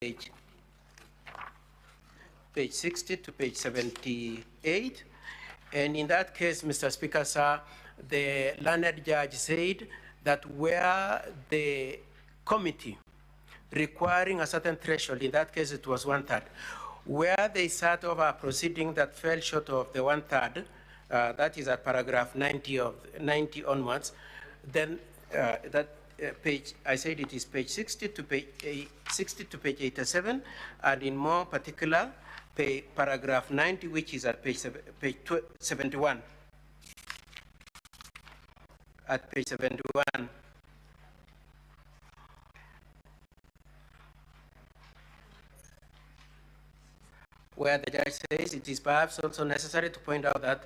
page 60 to page 78. And in that case, Mr. Speaker, sir, the learned judge said that where the committee requiring a certain threshold, in that case it was 1/3, where they sat over a proceeding that fell short of the 1/3, that is at paragraph 90 onwards, then page, I said it is page 60 to page 87, and in more particular, paragraph 90, which is at page 71. At page 71. Where the judge says it is perhaps also necessary to point out that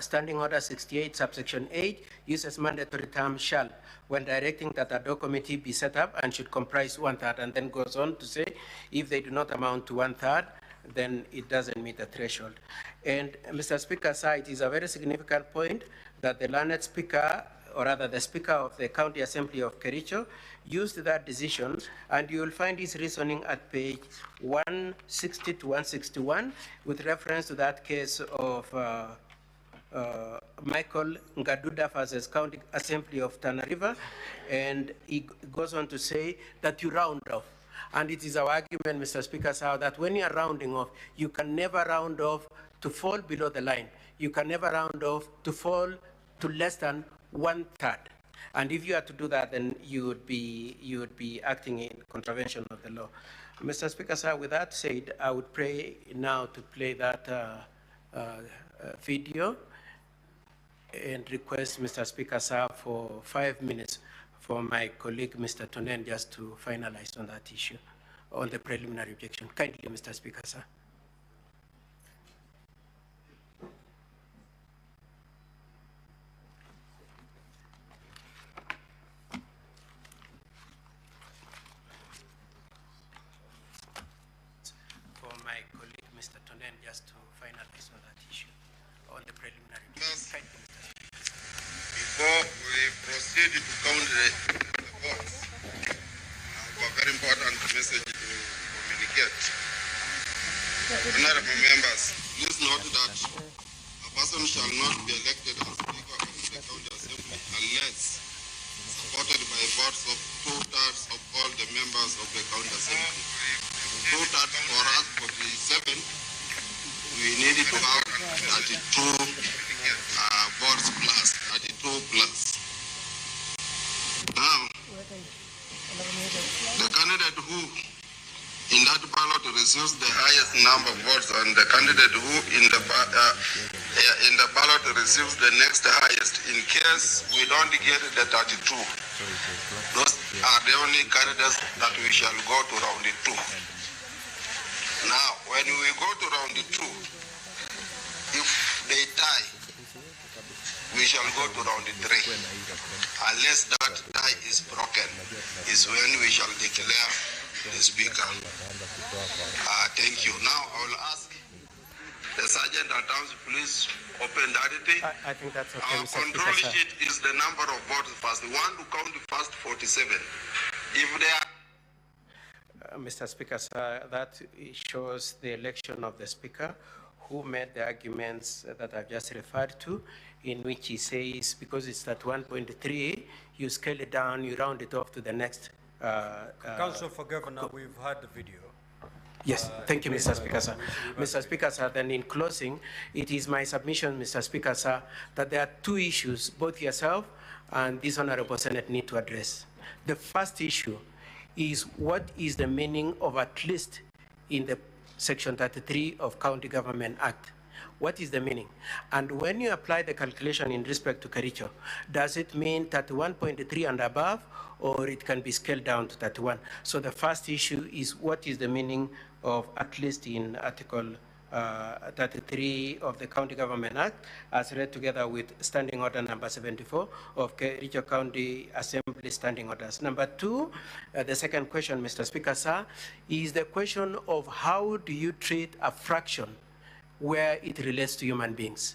Standing Order 68, subsection 8, uses mandatory term shall when directing that a DOC committee be set up and should comprise 1/3, and then goes on to say if they do not amount to 1/3, then it doesn't meet the threshold. And Mr. Speaker, sir, it is a very significant point that the learned speaker, or rather the Speaker of the County Assembly of Kericho, used that decision, and you will find his reasoning at page 160 to 161 with reference to that case of Michael Ngaduda versus County Assembly of Tana River, and he goes on to say that you round off. And it is our argument, Mr. Speaker, sir, that when you are rounding off, you can never round off to fall below the line. You can never round off to fall to less than 1/3. And if you are to do that, then you would be acting in contravention of the law. Mr. Speaker, sir, with that said, I would pray now to play that video and request, Mr. Speaker, sir, for 5 minutes for my colleague, Mr. Tonen, just to finalize on that issue, on the preliminary objection. Kindly, Mr. Speaker, sir. For my colleague, Mr. Tonen, just to finalize on that issue, on the preliminary objection. Kindly, Mr. Speaker. Before we proceed to count the votes, I have a very important message to communicate. Honorable members, please note that a person shall not be elected as Speaker of the County Assembly unless supported by votes of 2/3 of all the members of the County Assembly. 2/3 for us, 47. We need to have 32 votes plus, 32 plus. Now, the candidate who in that ballot receives the highest number of votes and the candidate who in the ballot receives the next highest, in case we don't get the 32, those are the only candidates that we shall go to round 2. Now, when we go to round 2, if they tie, we shall go to round 3. Unless that tie is broken, is when we shall declare the Speaker. Thank you. Now I will ask the Sergeant at Arms, please open that. I think that's okay, Our Mr. control Speaker, sheet is the number of votes first. We want to count first 47. If they are Mr. Speaker, sir, that shows the election of the Speaker who made the arguments that I've just referred to, in which he says, because it's at 1.3, you scale it down, you round it off to the next. Council for Governor, we've had the video. Yes, thank you, Mr. Speaker, sir. Mr. Speaker, sir, then in closing, it is my submission, Mr. Speaker, sir, that there are 2 issues, both yourself and this Honorable Senate need to address. The first issue is what is the meaning of at least in the Section 33 of County Government Act. What is the meaning? And when you apply the calculation in respect to Kericho, does it mean 31.3 and above, or it can be scaled down to 31? So the first issue is what is the meaning of at least in Article 33 of the County Government Act, as read together with Standing Order number 74 of Kericho County Assembly Standing Orders. Number 2, the second question, Mr. Speaker, sir, is the question of how do you treat a fraction where it relates to human beings.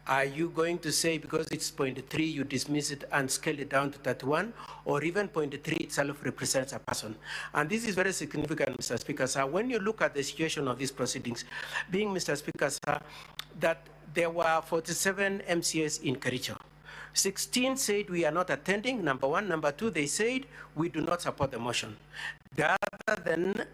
Are you going to say because it's 0.3, you dismiss it and scale it down to 31, or even 0.3 itself represents a person? And this is very significant, Mr. Speaker, sir. When you look at the situation of these proceedings, being, Mr. Speaker, sir, that there were 47 MCS in Kericho. 16 said we are not attending, number one. Number two, they said we do not support the motion. The other than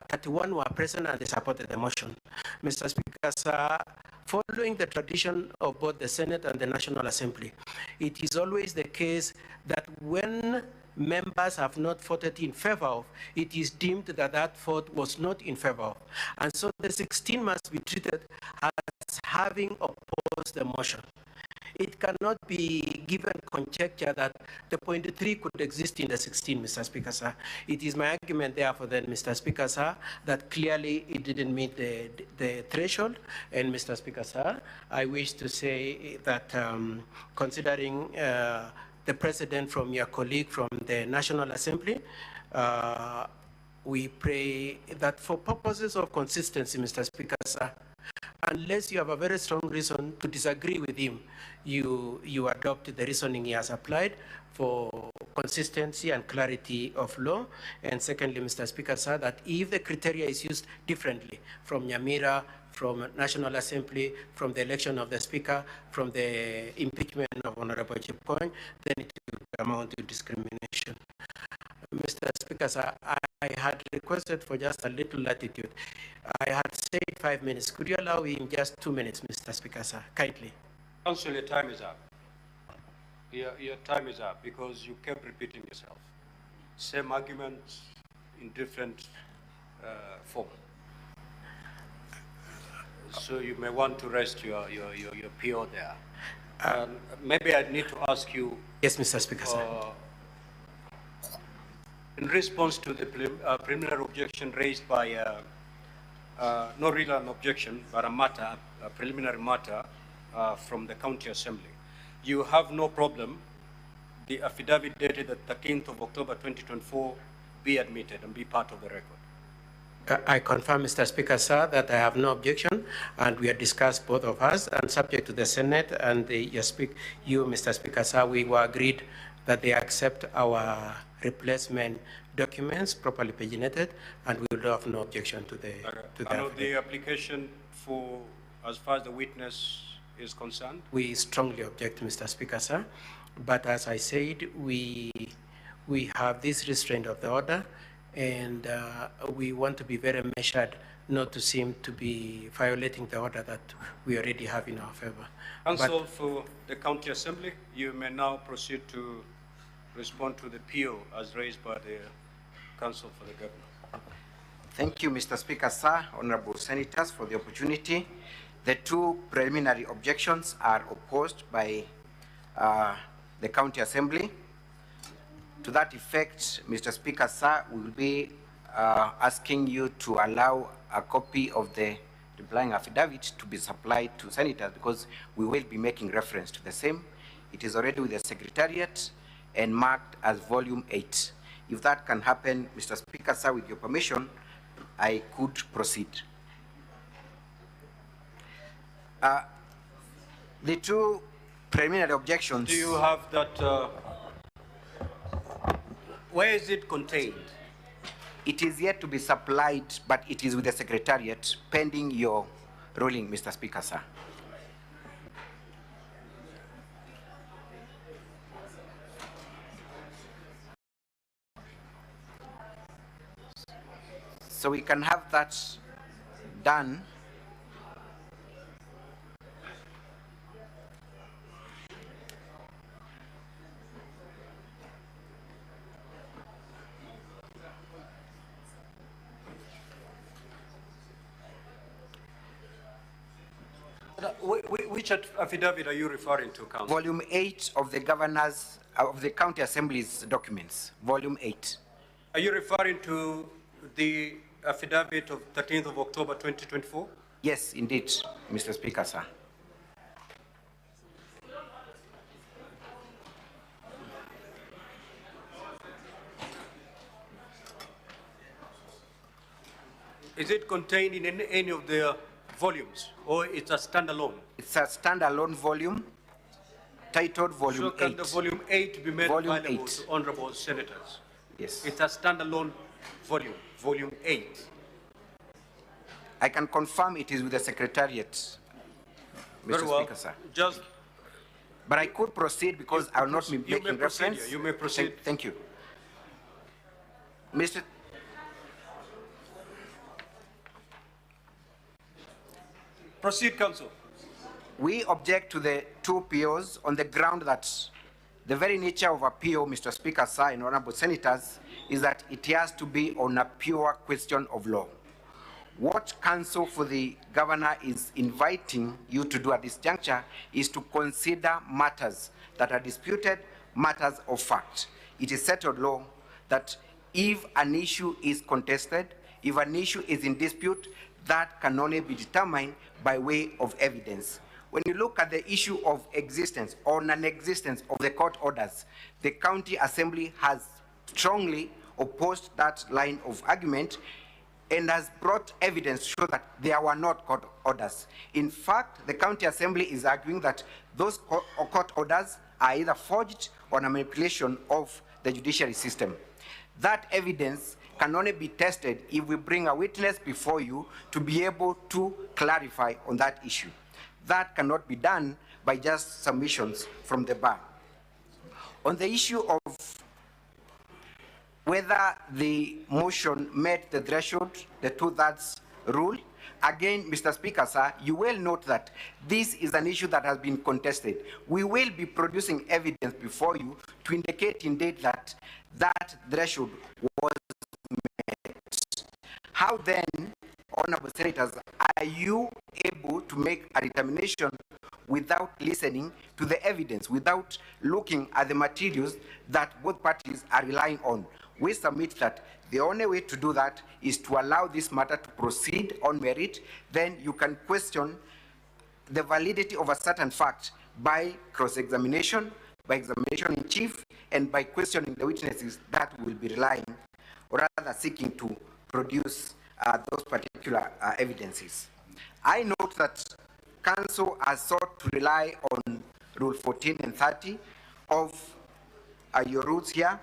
31 were present and they supported the motion. Mr. Speaker, sir, following the tradition of both the Senate and the National Assembly, it is always the case that when members have not voted in favor of, it is deemed that that vote was not in favor of. And so the 16 must be treated as having opposed the motion. It cannot be given conjecture that the 0.3 could exist in the 16, Mr. Speaker, sir. It is my argument, therefore, then, Mr. Speaker, sir, that clearly it didn't meet the threshold. And, Mr. Speaker, sir, I wish to say that considering the precedent from your colleague from the National Assembly, we pray that for purposes of consistency, Mr. Speaker, sir, unless you have a very strong reason to disagree with him, you adopt the reasoning he has applied for consistency and clarity of law. And secondly, Mr. Speaker, sir, that if the criteria is used differently from Nyamira, from National Assembly, from the election of the Speaker, from the impeachment of Honorable Chepkoin, then it will amount to discrimination. Mr. Speaker, sir, I had requested for just a little latitude. I had said 5 minutes. Could you allow him just 2 minutes, Mr. Speaker, sir, kindly? Council, your time is up. Your time is up because you kept repeating yourself. Same arguments in different form. So you may want to rest your PO there. Maybe I need to ask you. Yes, Mr. Speaker, sir. In response to the preliminary objection raised by, not really an objection, but a preliminary matter from the County Assembly, you have no problem the affidavit dated the 13th of October 2024 be admitted and be part of the record? I confirm, Mr. Speaker, sir, that I have no objection, and we have discussed both of us, and subject to the Senate and you, Mr. Speaker, sir, we were agreed that they accept our replacement documents properly paginated, and we will have no objection to the the application for, as far as the witness is concerned? We strongly object, Mr. Speaker, sir. But as I said, we have this restraint of the order, and we want to be very measured not to seem to be violating the order that we already have in our favor. Council for the County Assembly, you may now proceed to respond to the PO as raised by the Council for the Governor. Thank you, Mr. Speaker, sir, honorable senators, for the opportunity. The two preliminary objections are opposed by the County Assembly. To that effect, Mr. Speaker, sir, we will be asking you to allow a copy of the replying affidavit to be supplied to senators, because we will be making reference to the same. It is already with the Secretariat and marked as volume 8. If that can happen, Mr. Speaker, sir, with your permission, I could proceed. The two preliminary objections. Do you have that? Where is it contained? It is yet to be supplied, but it is with the Secretariat, pending your ruling, Mr. Speaker, sir. So we can have that done. Which affidavit are you referring to, Council? Volume 8 of the Governor's, of the County Assembly's documents, Volume 8. Are you referring to the affidavit of 13th of October 2024? Yes, indeed, Mr. Speaker, sir. Is it contained in any of the volumes, or it's a standalone? It's a standalone volume titled Volume So 8. can the Volume 8 be made Volume available 8. to honorable senators? Yes. It's a standalone volume, Volume 8. I can confirm it is with the Secretariat, Very Mr. well. Speaker, sir. Just But I could proceed because I will not be you may making proceed, reference. you may proceed. Thank you. Mr. proceed, Council. We object to the two POs on the ground that the very nature of a PO, Mr. Speaker, sir, and honorable senators, is that it has to be on a pure question of law. What Council for the Governor is inviting you to do at this juncture is to consider matters that are disputed, matters of fact. It is settled law that if an issue is contested, if an issue is in dispute, that can only be determined by way of evidence. When you look at the issue of existence or non-existence of the court orders, the County Assembly has strongly opposed that line of argument and has brought evidence to show that there were not court orders. In fact, the County Assembly is arguing that those court orders are either forged or a manipulation of the judiciary system. That evidence can only be tested if we bring a witness before you to be able to clarify on that issue. That cannot be done by just submissions from the bar. On the issue of whether the motion met the threshold, the 2/3 rule, again, Mr. Speaker, sir, you will note that this is an issue that has been contested. We will be producing evidence before you to indicate indeed that that threshold was met. How then, honorable senators, are you able to make a determination without listening to the evidence, without looking at the materials that both parties are relying on? We submit that the only way to do that is to allow this matter to proceed on merit. Then you can question the validity of a certain fact by cross-examination, by examination in chief, and by questioning the witnesses that will be relying, or rather seeking to produce those particular evidences. I note that Council has sought to rely on Rule 14 and 30 of your rules here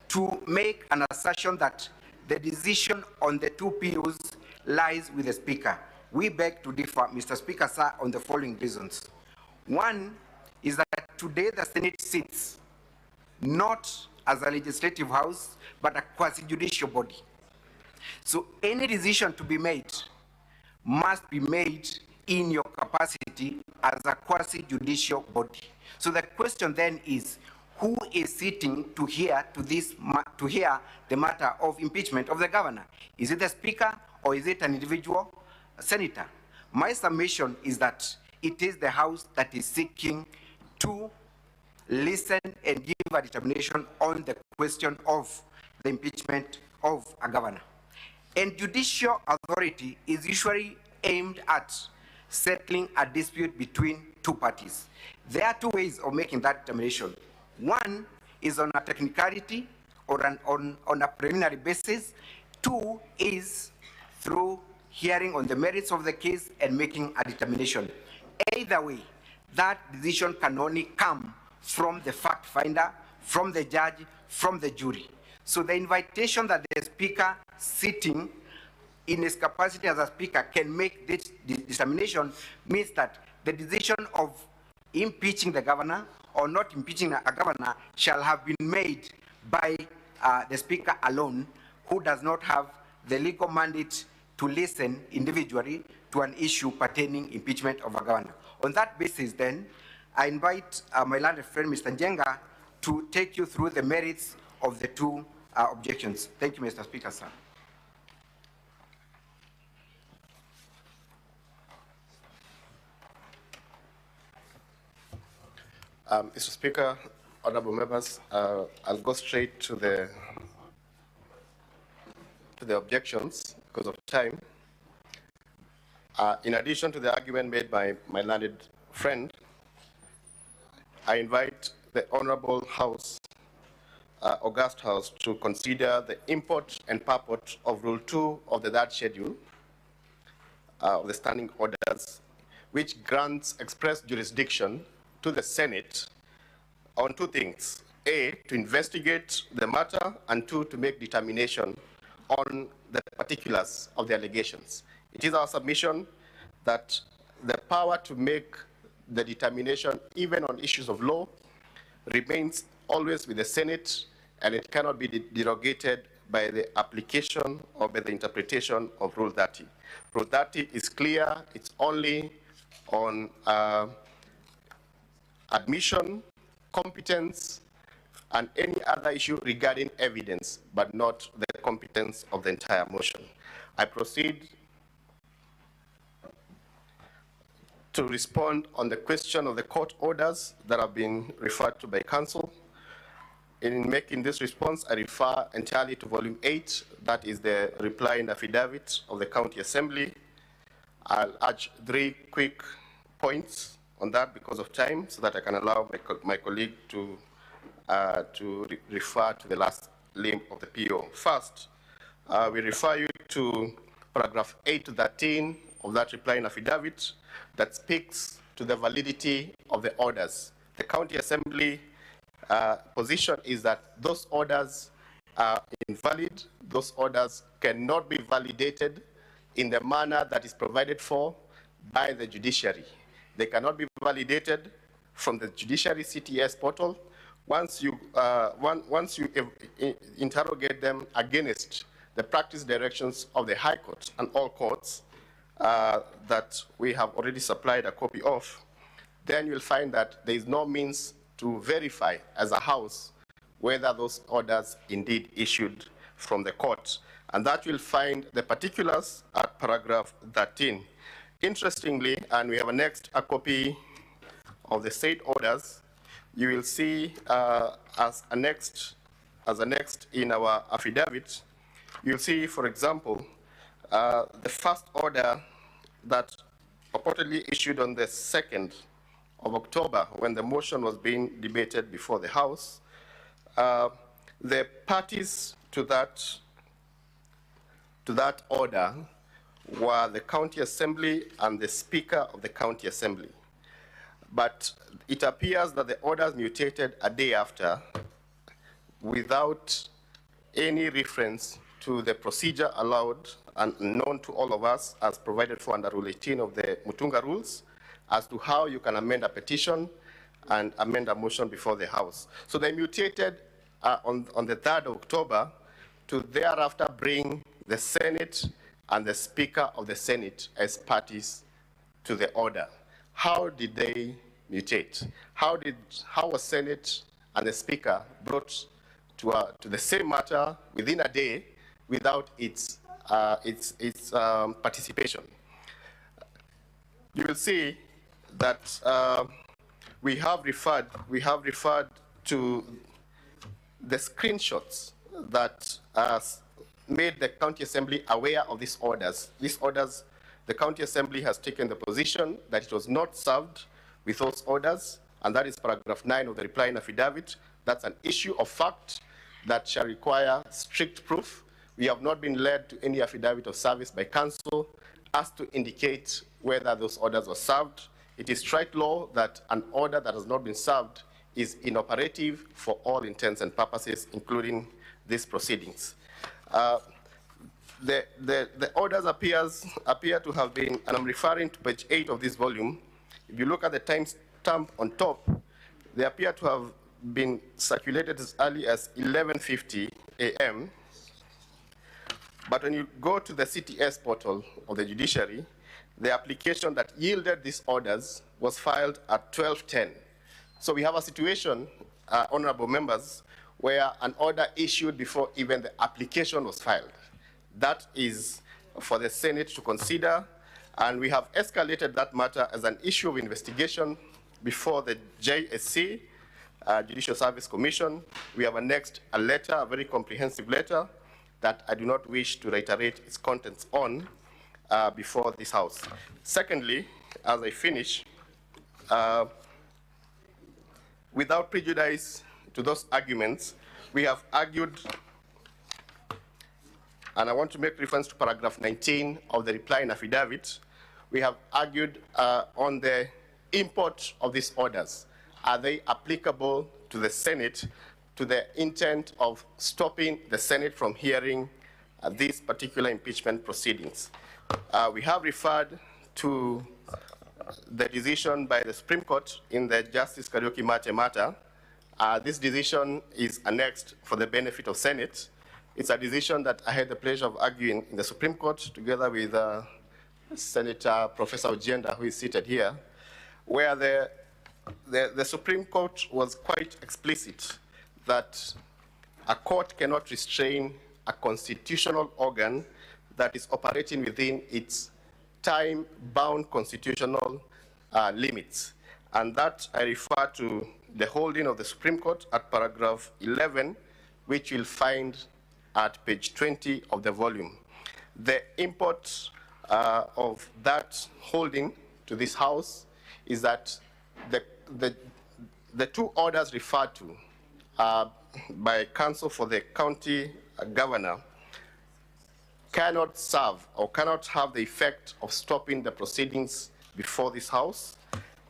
to make an assertion that the decision on the two POs lies with the Speaker. We beg to differ, Mr. Speaker, sir, on the following reasons. One is that today the Senate sits not as a legislative house, but a quasi-judicial body. So any decision to be made must be made in your capacity as a quasi-judicial body. So the question then is, who is sitting to hear the matter of impeachment of the governor? Is it the Speaker or is it an individual senator? My submission is that it is the House that is seeking to listen and give a determination on the question of the impeachment of a governor. And judicial authority is usually aimed at settling a dispute between two parties. There are two ways of making that determination. One is on a technicality or on a preliminary basis. Two is through hearing on the merits of the case and making a determination. Either way, that decision can only come from the fact finder, from the judge, from the jury. So the invitation that the Speaker sitting in his capacity as a Speaker can make this determination means that the decision of impeaching the governor or not impeaching a governor shall have been made by the Speaker alone, who does not have the legal mandate to listen individually to an issue pertaining impeachment of a governor. On that basis then, I invite my learned friend, Mr. Njenga, to take you through the merits of the two objections. Thank you, Mr. Speaker, sir. Mr. Speaker, honorable members, I'll go straight to the objections because of time. In addition to the argument made by my learned friend, I invite the Honorable House, August House, to consider the import and purport of Rule 2 of the third schedule, of the standing orders, which grants express jurisdiction to the Senate on two things. A, to investigate the matter, and two, to make determination on the particulars of the allegations. It is our submission that the power to make the determination, even on issues of law, remains always with the Senate, and it cannot be derogated by the application or by the interpretation of Rule 30. Rule 30 is clear. It's only on admission, competence, and any other issue regarding evidence, but not the competence of the entire motion. I proceed to respond on the question of the court orders that have been referred to by counsel. In making this response, I refer entirely to volume 8, that is the reply in affidavit of the County Assembly. I'll urge 3 quick points on that because of time, so that I can allow my colleague to refer to the last limb of the PO. First, we refer you to paragraph 813 of that reply in affidavit that speaks to the validity of the orders. The County Assembly position is that those orders are invalid. Those orders cannot be validated in the manner that is provided for by the judiciary. They cannot be validated from the judiciary CTS portal. Once you interrogate them against the practice directions of the High Court and all courts that we have already supplied a copy of, then you'll find that there is no means to verify as a house whether those orders indeed issued from the court. And that will find the particulars at paragraph 13. Interestingly, and we have annexed a copy of the said orders, you will see as annexed in our affidavit, you'll see, for example, the first order that purportedly issued on the 2nd of October when the motion was being debated before the House. The parties to that order were the County Assembly and the Speaker of the County Assembly. But it appears that the orders mutated a day after without any reference to the procedure allowed and known to all of us as provided for under Rule 18 of the Mutunga rules as to how you can amend a petition and amend a motion before the House. So they mutated on the 3rd of October to thereafter bring the Senate and the Speaker of the Senate as parties to the order. How did they mutate? How was Senate and the Speaker brought to the same matter within a day without its participation? You will see that we have referred to the screenshots that made the County Assembly aware of these orders. These orders, the County Assembly has taken the position that it was not served with those orders, and that is paragraph 9 of the reply in affidavit. That's an issue of fact that shall require strict proof. We have not been led to any affidavit of service by counsel as to indicate whether those orders were served. It is strike law that an order that has not been served is inoperative for all intents and purposes, including these proceedings. The orders appear to have been, and I'm referring to page 8 of this volume. If you look at the timestamp on top, they appear to have been circulated as early as 11:50 a.m. But when you go to the CTS portal of the judiciary, the application that yielded these orders was filed at 12:10. So we have a situation, honorable members, where an order issued before even the application was filed. That is for the Senate to consider, and we have escalated that matter as an issue of investigation before the JSC, Judicial Service Commission. We have annexed a letter, a very comprehensive letter, that I do not wish to reiterate its contents on before this House. Secondly, as I finish, without prejudice to those arguments, we have argued and I want to make reference to paragraph 19 of the reply in affidavit. We have argued on the import of these orders. Are they applicable to the Senate to the intent of stopping the Senate from hearing these particular impeachment proceedings? We have referred to the decision by the Supreme Court in the Justice Karaoke Mate matter. This decision is annexed for the benefit of Senate. It's a decision that I had the pleasure of arguing in the Supreme Court together with Senator Professor Ojenda, who is seated here, where the Supreme Court was quite explicit that a court cannot restrain a constitutional organ that is operating within its time-bound constitutional limits. And that I refer to the holding of the Supreme Court at paragraph 11, which you'll find at page 20 of the volume. The import of that holding to this House is that the two orders referred to by counsel for the county governor cannot serve or cannot have the effect of stopping the proceedings before this House.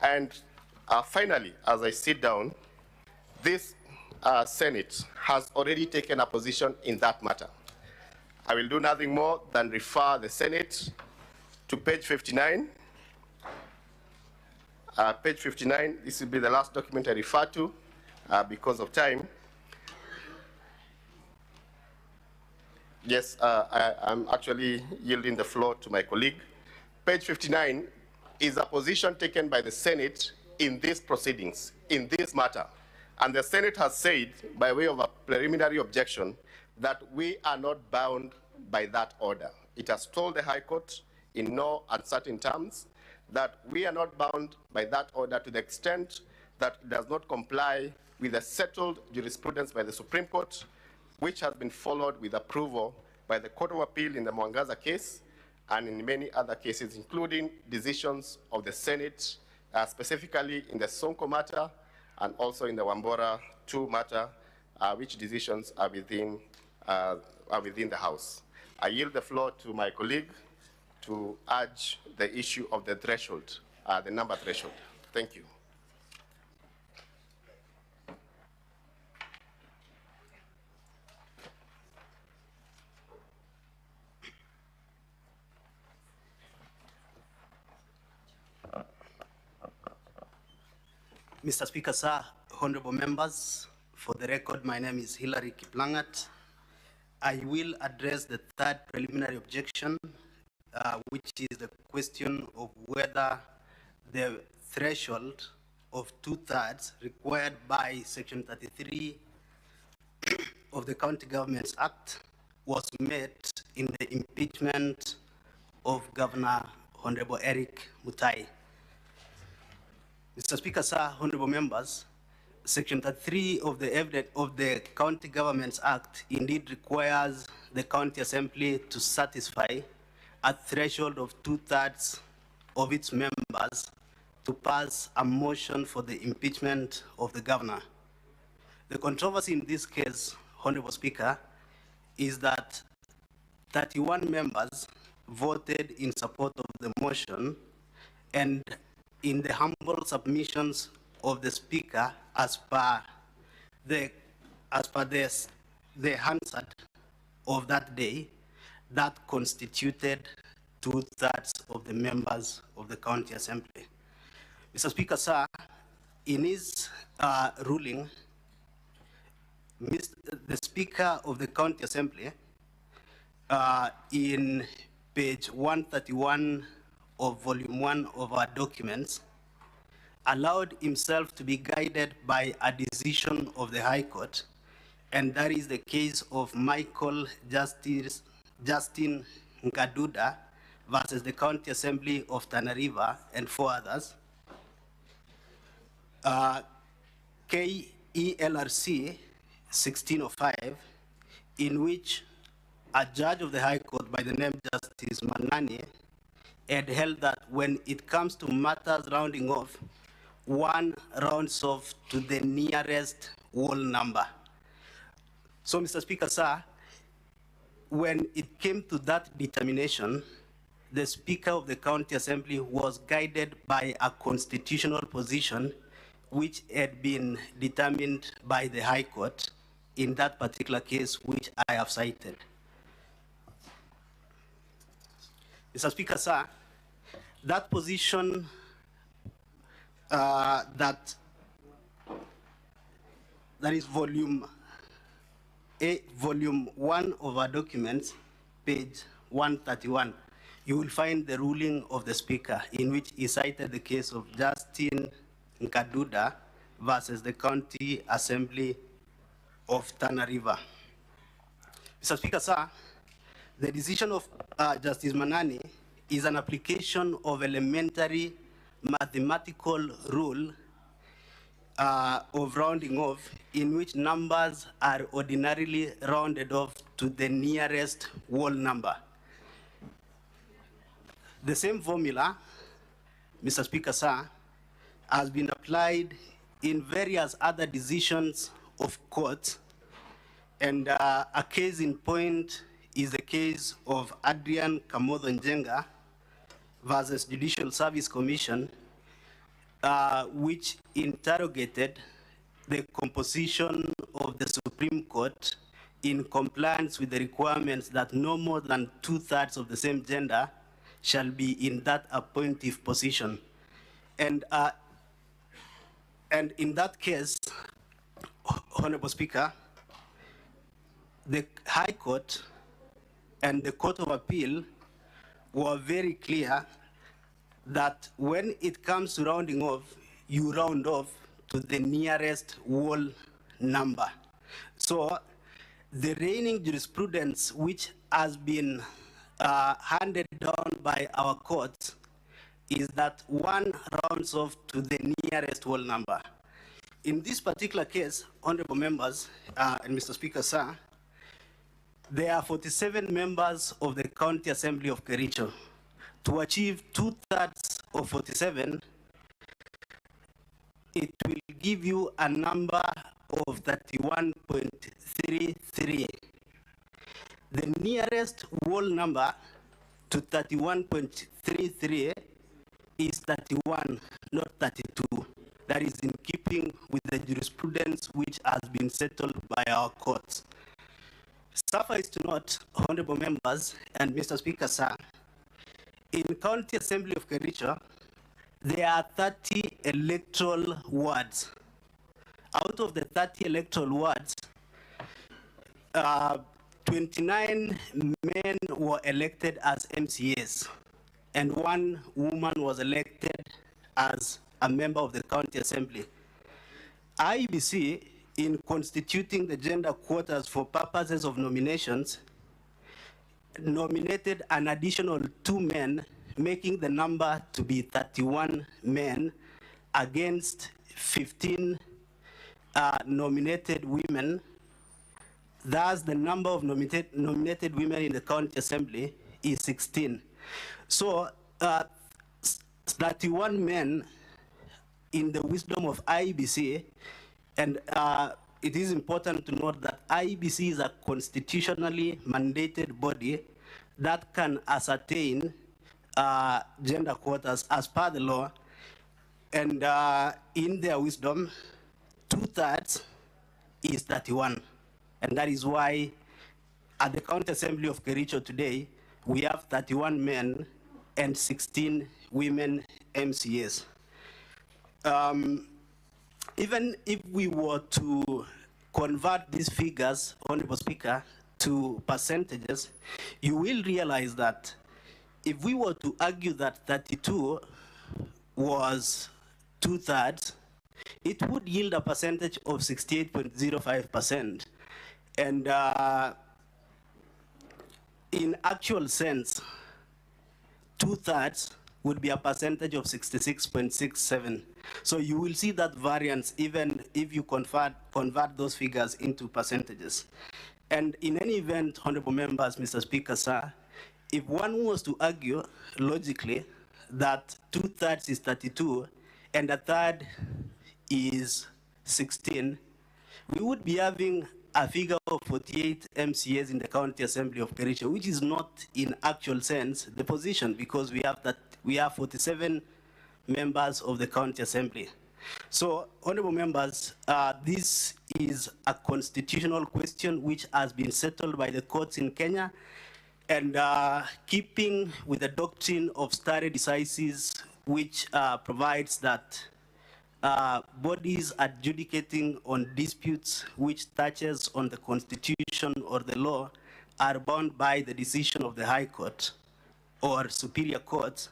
And finally, as I sit down, this Senate has already taken a position in that matter. I will do nothing more than refer the Senate to page 59. Page 59, this will be the last document I refer to because of time. Yes, I'm actually yielding the floor to my colleague. Page 59 is a position taken by the Senate in these proceedings, in this matter. And the Senate has said, by way of a preliminary objection, that we are not bound by that order. It has told the High Court in no uncertain terms that we are not bound by that order to the extent that it does not comply with the settled jurisprudence by the Supreme Court, which has been followed with approval by the Court of Appeal in the Mwangaza case and in many other cases, including decisions of the Senate, specifically in the Sonko matter and also in the Wambora 2 matter, which decisions are within the House. I yield the floor to my colleague to urge the issue of the threshold, the number threshold. Thank you. Mr. Speaker, sir, honorable members, for the record, my name is Hilary Kiplangat. I will address the third preliminary objection, which is the question of whether the threshold of 2/3 required by Section 33 of the County Governments Act was met in the impeachment of Governor Honorable Eric Mutai. Mr. Speaker, sir, honorable members, Section 33 of the County Governments Act indeed requires the County Assembly to satisfy a threshold of 2/3 of its members to pass a motion for the impeachment of the governor. The controversy in this case, honorable Speaker, is that 31 members voted in support of the motion, and in the humble submissions of the Speaker, as per the Hansard of that day, that constituted 2/3 of the members of the County Assembly. Mr. Speaker, sir, in his ruling, the Speaker of the County Assembly, in page 131 of volume 1 of our documents, allowed himself to be guided by a decision of the High Court, and that is the case of Michael Justin Ngaduda versus the County Assembly of Tana River and 4 others. KELRC 1605, in which a judge of the High Court by the name Justice Manani had held that when it comes to matters rounding off, one rounds off to the nearest whole number. So, Mr. Speaker, sir, when it came to that determination, the Speaker of the County Assembly was guided by a constitutional position which had been determined by the High Court in that particular case which I have cited. Mr. Speaker, sir, that position that is volume 1 of our documents, page 131, you will find the ruling of the Speaker in which he cited the case of Justin Nkaduda versus the County Assembly of Tana River. Mr. Speaker, sir, the decision of Justice Manani is an application of elementary mathematical rule of rounding off, in which numbers are ordinarily rounded off to the nearest whole number. The same formula, Mr. Speaker, sir, has been applied in various other decisions of courts, and a case in point is the case of Adrian Kamodho Njenga versus Judicial Service Commission, which interrogated the composition of the Supreme Court in compliance with the requirements that no more than 2/3 of the same gender shall be in that appointive position. And in that case, Honorable Speaker, the High Court and the Court of Appeal were very clear that when it comes to rounding off, you round off to the nearest whole number. So the reigning jurisprudence which has been handed down by our courts is that one rounds off to the nearest whole number. In this particular case, honorable members, and Mr. Speaker, sir, there are 47 members of the County Assembly of Kericho. To achieve 2/3 of 47, it will give you a number of 31.33. The nearest whole number to 31.33 is 31, not 32. That is in keeping with the jurisprudence which has been settled by our courts. Suffice to note, honorable members and Mr. Speaker, sir, in County Assembly of Kericho, there are 30 electoral wards. Out of the 30 electoral wards, 29 men were elected as MCAs, and 1 woman was elected as a member of the County Assembly. IEBC, in constituting the gender quotas for purposes of nominations, nominated an additional 2 men, making the number to be 31 men against 15 nominated women. Thus, the number of nominated women in the County Assembly is 16. So, 31 men in the wisdom of IEBC, and it is important to note that IEBC is a constitutionally mandated body that can ascertain gender quotas as per the law, and in their wisdom, 2/3 is 31. And that is why at the County Assembly of Kericho today, we have 31 men and 16 women MCAs. Even if we were to convert these figures, Honorable Speaker, to percentages, you will realize that if we were to argue that 32 was 2/3, it would yield a percentage of 68.05%. And in actual sense, 2/3 would be a percentage of 66.67. So you will see that variance even if you convert those figures into percentages. And in any event, honorable members, Mr. Speaker, sir, if one was to argue logically that 2/3 is 32 and 1/3 is 16, we would be having a figure of 48 MCAs in the County Assembly of Kericho, which is not in actual sense the position, because we have 47 members of the County Assembly. So, honorable members, this is a constitutional question which has been settled by the courts in Kenya, and keeping with the doctrine of stare decisis, which provides that bodies adjudicating on disputes which touches on the constitution or the law are bound by the decision of the High Court or Superior Court.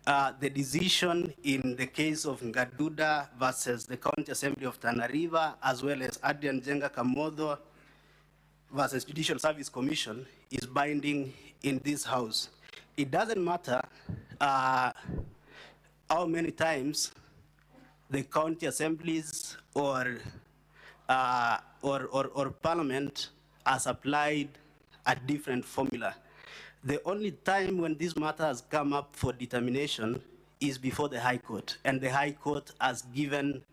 The decision in the case of Ngaduda versus the County Assembly of Tana River, as well as Adrian Jenga Kamodo versus Judicial Service Commission, is binding in this House. It doesn't matter how many times the county assemblies or parliament has applied a different formula. The only time when this matter has come up for determination is before the High Court, and the High Court has given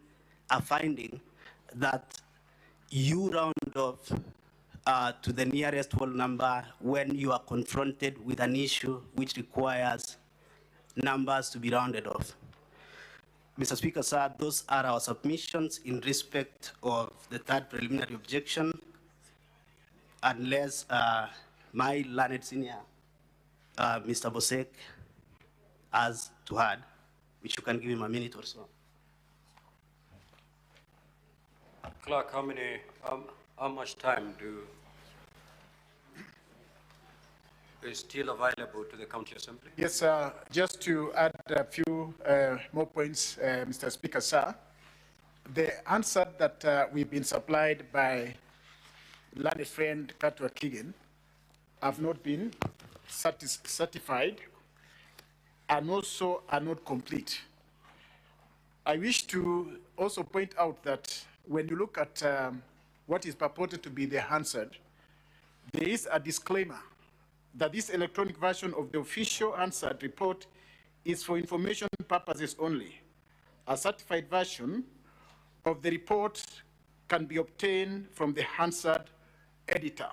a finding that you round off to the nearest whole number when you are confronted with an issue which requires numbers to be rounded off. Mr. Speaker, sir, those are our submissions in respect of the third preliminary objection, unless my learned senior, Mr. Bosek, has to add, which you can give him a minute or so. Clerk, how much time is still available to the County Assembly? Yes, just to add a few more points, Mr. Speaker, sir. The answer that we've been supplied by learned friend Katwa Kigen have not been certified and also are not complete. I wish to also point out that when you look at what is purported to be the answer, there is a disclaimer that this electronic version of the official answered report is for information purposes only. A certified version of the report can be obtained from the answered editor.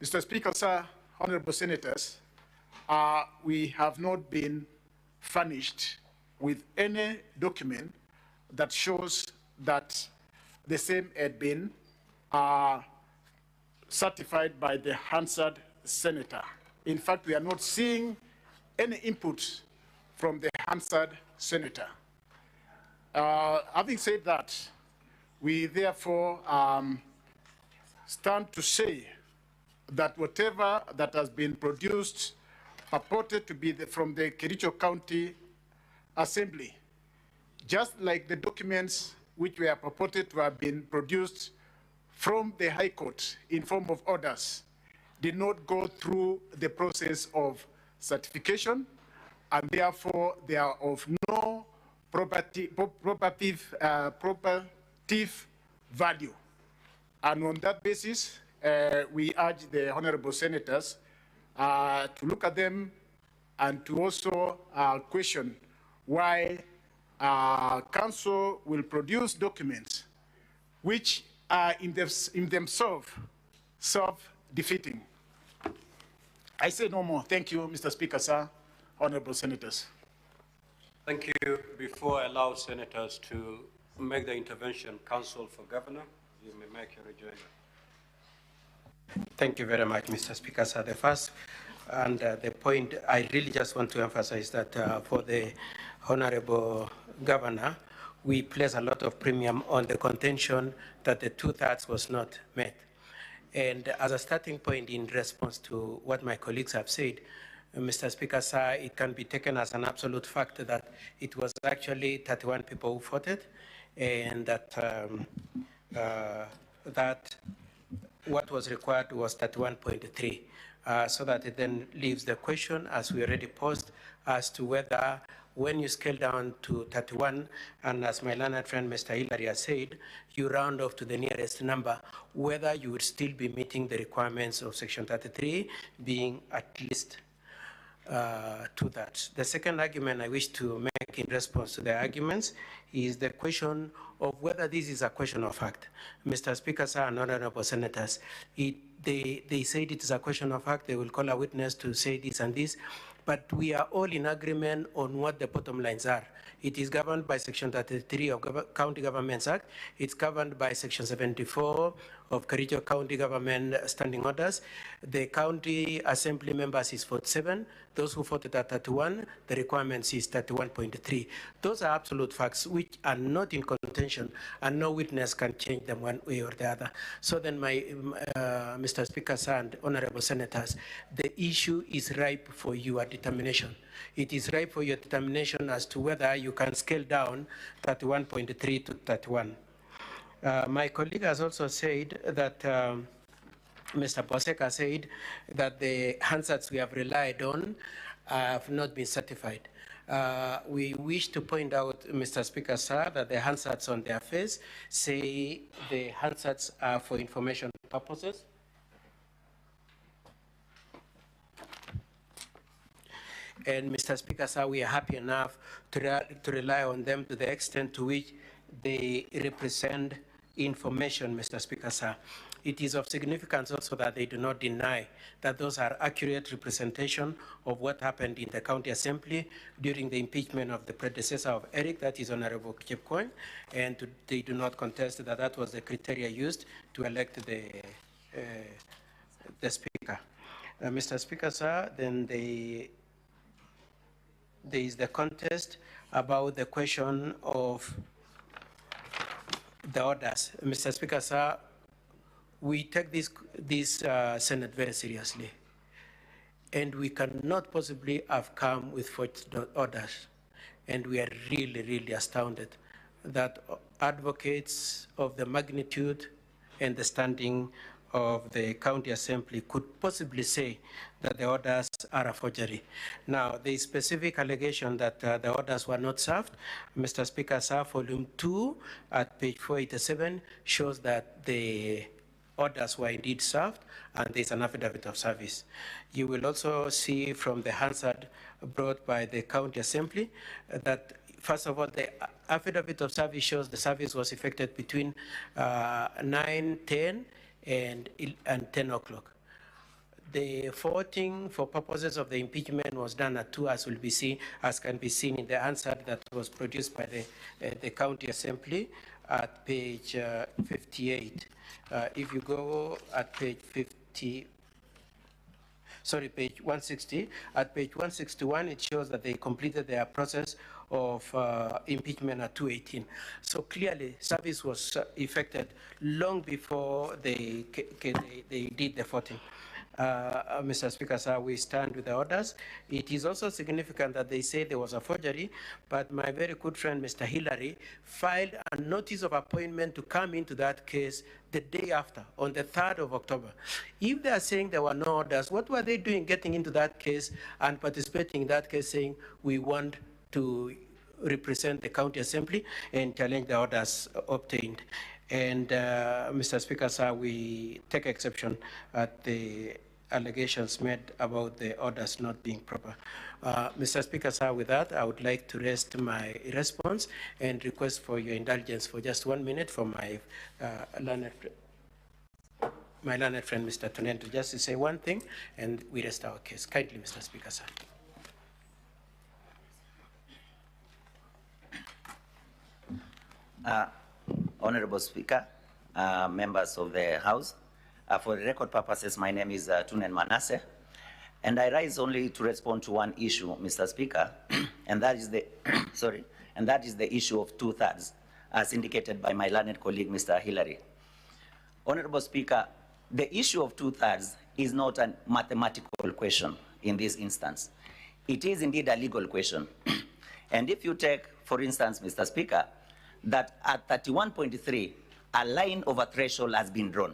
Mr. Speaker, sir, honorable senators, we have not been furnished with any document that shows that the same had been certified by the answered senator. In fact, we are not seeing any input from the answered senator. Having said that, we therefore stand to say that whatever that has been produced purported to be from the Kericho County Assembly, just like the documents which were purported to have been produced from the High Court in form of orders, did not go through the process of certification, and therefore they are of no probative value. And on that basis, we urge the honorable senators to look at them and to also question why council will produce documents which are in themselves self-defeating. I say no more. Thank you, Mr. Speaker, sir, honorable senators. Thank you. Before I allow senators to make the intervention, Counsel for Governor, you may make your rejoinder. Thank you very much, Mr. Speaker, sir. The first and the point I really just want to emphasize that for the honorable governor, we place a lot of premium on the contention that the 2/3 was not met. And as a starting point in response to what my colleagues have said, Mr. Speaker, sir, it can be taken as an absolute fact that it was actually 31 people who voted, and that that what was required was 31.3. So that it then leaves the question, as we already posed, as to whether when you scale down to 31, and as my learned friend Mr. Hillary has said, you round off to the nearest number, whether you would still be meeting the requirements of Section 33, being at least to that. The second argument I wish to make in response to the arguments is the question of whether this is a question of fact. Mr. Speaker, sir, and honorable senators, they said it is a question of fact. They will call a witness to say this and this, but we are all in agreement on what the bottom lines are. It is governed by Section 33 of County Governments Act. It's governed by Section 74 of Kericho County Government Standing Orders. The county assembly members is 47. Those who voted at 31, the requirements is 31.3. Those are absolute facts which are not in contention, and no witness can change them one way or the other. So then, Mr. Speaker, sir, and honorable senators, the issue is ripe for your determination. It is ripe for your determination as to whether you can scale down 31.3 to 31. My colleague has also said that, Mr. Boseka said that the handsets we have relied on have not been certified. We wish to point out, Mr. Speaker, sir, that the handsets on their face say the handsets are for information purposes. And Mr. Speaker, sir, we are happy enough to rely on them to the extent to which they represent information, Mr. Speaker, sir. It is of significance also that they do not deny that those are accurate representation of what happened in the county assembly during the impeachment of the predecessor of Eric, that is Honorable Chepcoin, and they do not contest that that was the criteria used to elect the speaker. Mr. Speaker, sir, then there is the contest about the question of the orders. Mr. Speaker, sir, we take this Senate very seriously, and we cannot possibly have come with forged orders. And we are really, really astounded that advocates of the magnitude and the standing of the county assembly could possibly say that the orders are a forgery. Now, the specific allegation that the orders were not served, Mr. Speaker, sir, volume 2 at page 487 shows that the orders were indeed served, and there's an affidavit of service. You will also see from the Hansard brought by the county assembly that, first of all, the affidavit of service shows the service was effected between 9:10 and 10 o'clock. The voting for purposes of the impeachment was done at 2, as can be seen in the answer that was produced by the county assembly at page 58. If you go at page 160, at page 161, it shows that they completed their process of impeachment at 2:18. So clearly, service was effected long before they did the voting. Mr. Speaker, sir, we stand with the orders. It is also significant that they say there was a forgery, but my very good friend, Mr. Hillary, filed a notice of appointment to come into that case the day after, on the 3rd of October. If they are saying there were no orders, what were they doing getting into that case and participating in that case saying we want to represent the county assembly and challenge the orders obtained? And Mr. Speaker, sir, we take exception at the allegations made about the orders not being proper. Mr. Speaker, sir, with that, I would like to rest my response and request for your indulgence for just 1 minute for my learned friend, Mr. Tonento, just to say one thing, and we rest our case. Kindly, Mr. Speaker, sir. Honorable Speaker, members of the House, for the record purposes, my name is Tunen Manasseh, and I rise only to respond to one issue, Mr. Speaker, and that is the issue of 2/3, as indicated by my learned colleague, Mr. Hillary. Honorable Speaker, the issue of 2/3 is not a mathematical question in this instance. It is indeed a legal question. And if you take, for instance, Mr. Speaker, that at 31.3, a line over threshold has been drawn.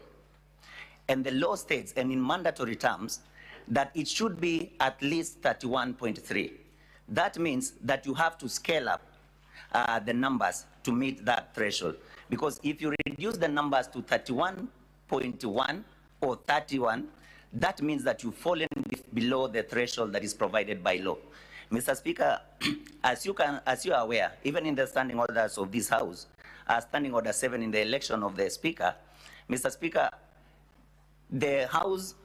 And the law states, and in mandatory terms, that it should be at least 31.3. That means that you have to scale up the numbers to meet that threshold. Because if you reduce the numbers to 31.1 or 31, that means that you've fallen below the threshold that is provided by law. Mr. Speaker, as you are aware, even in the standing orders of this House, Standing Order 7 in the election of the Speaker, Mr. Speaker, the House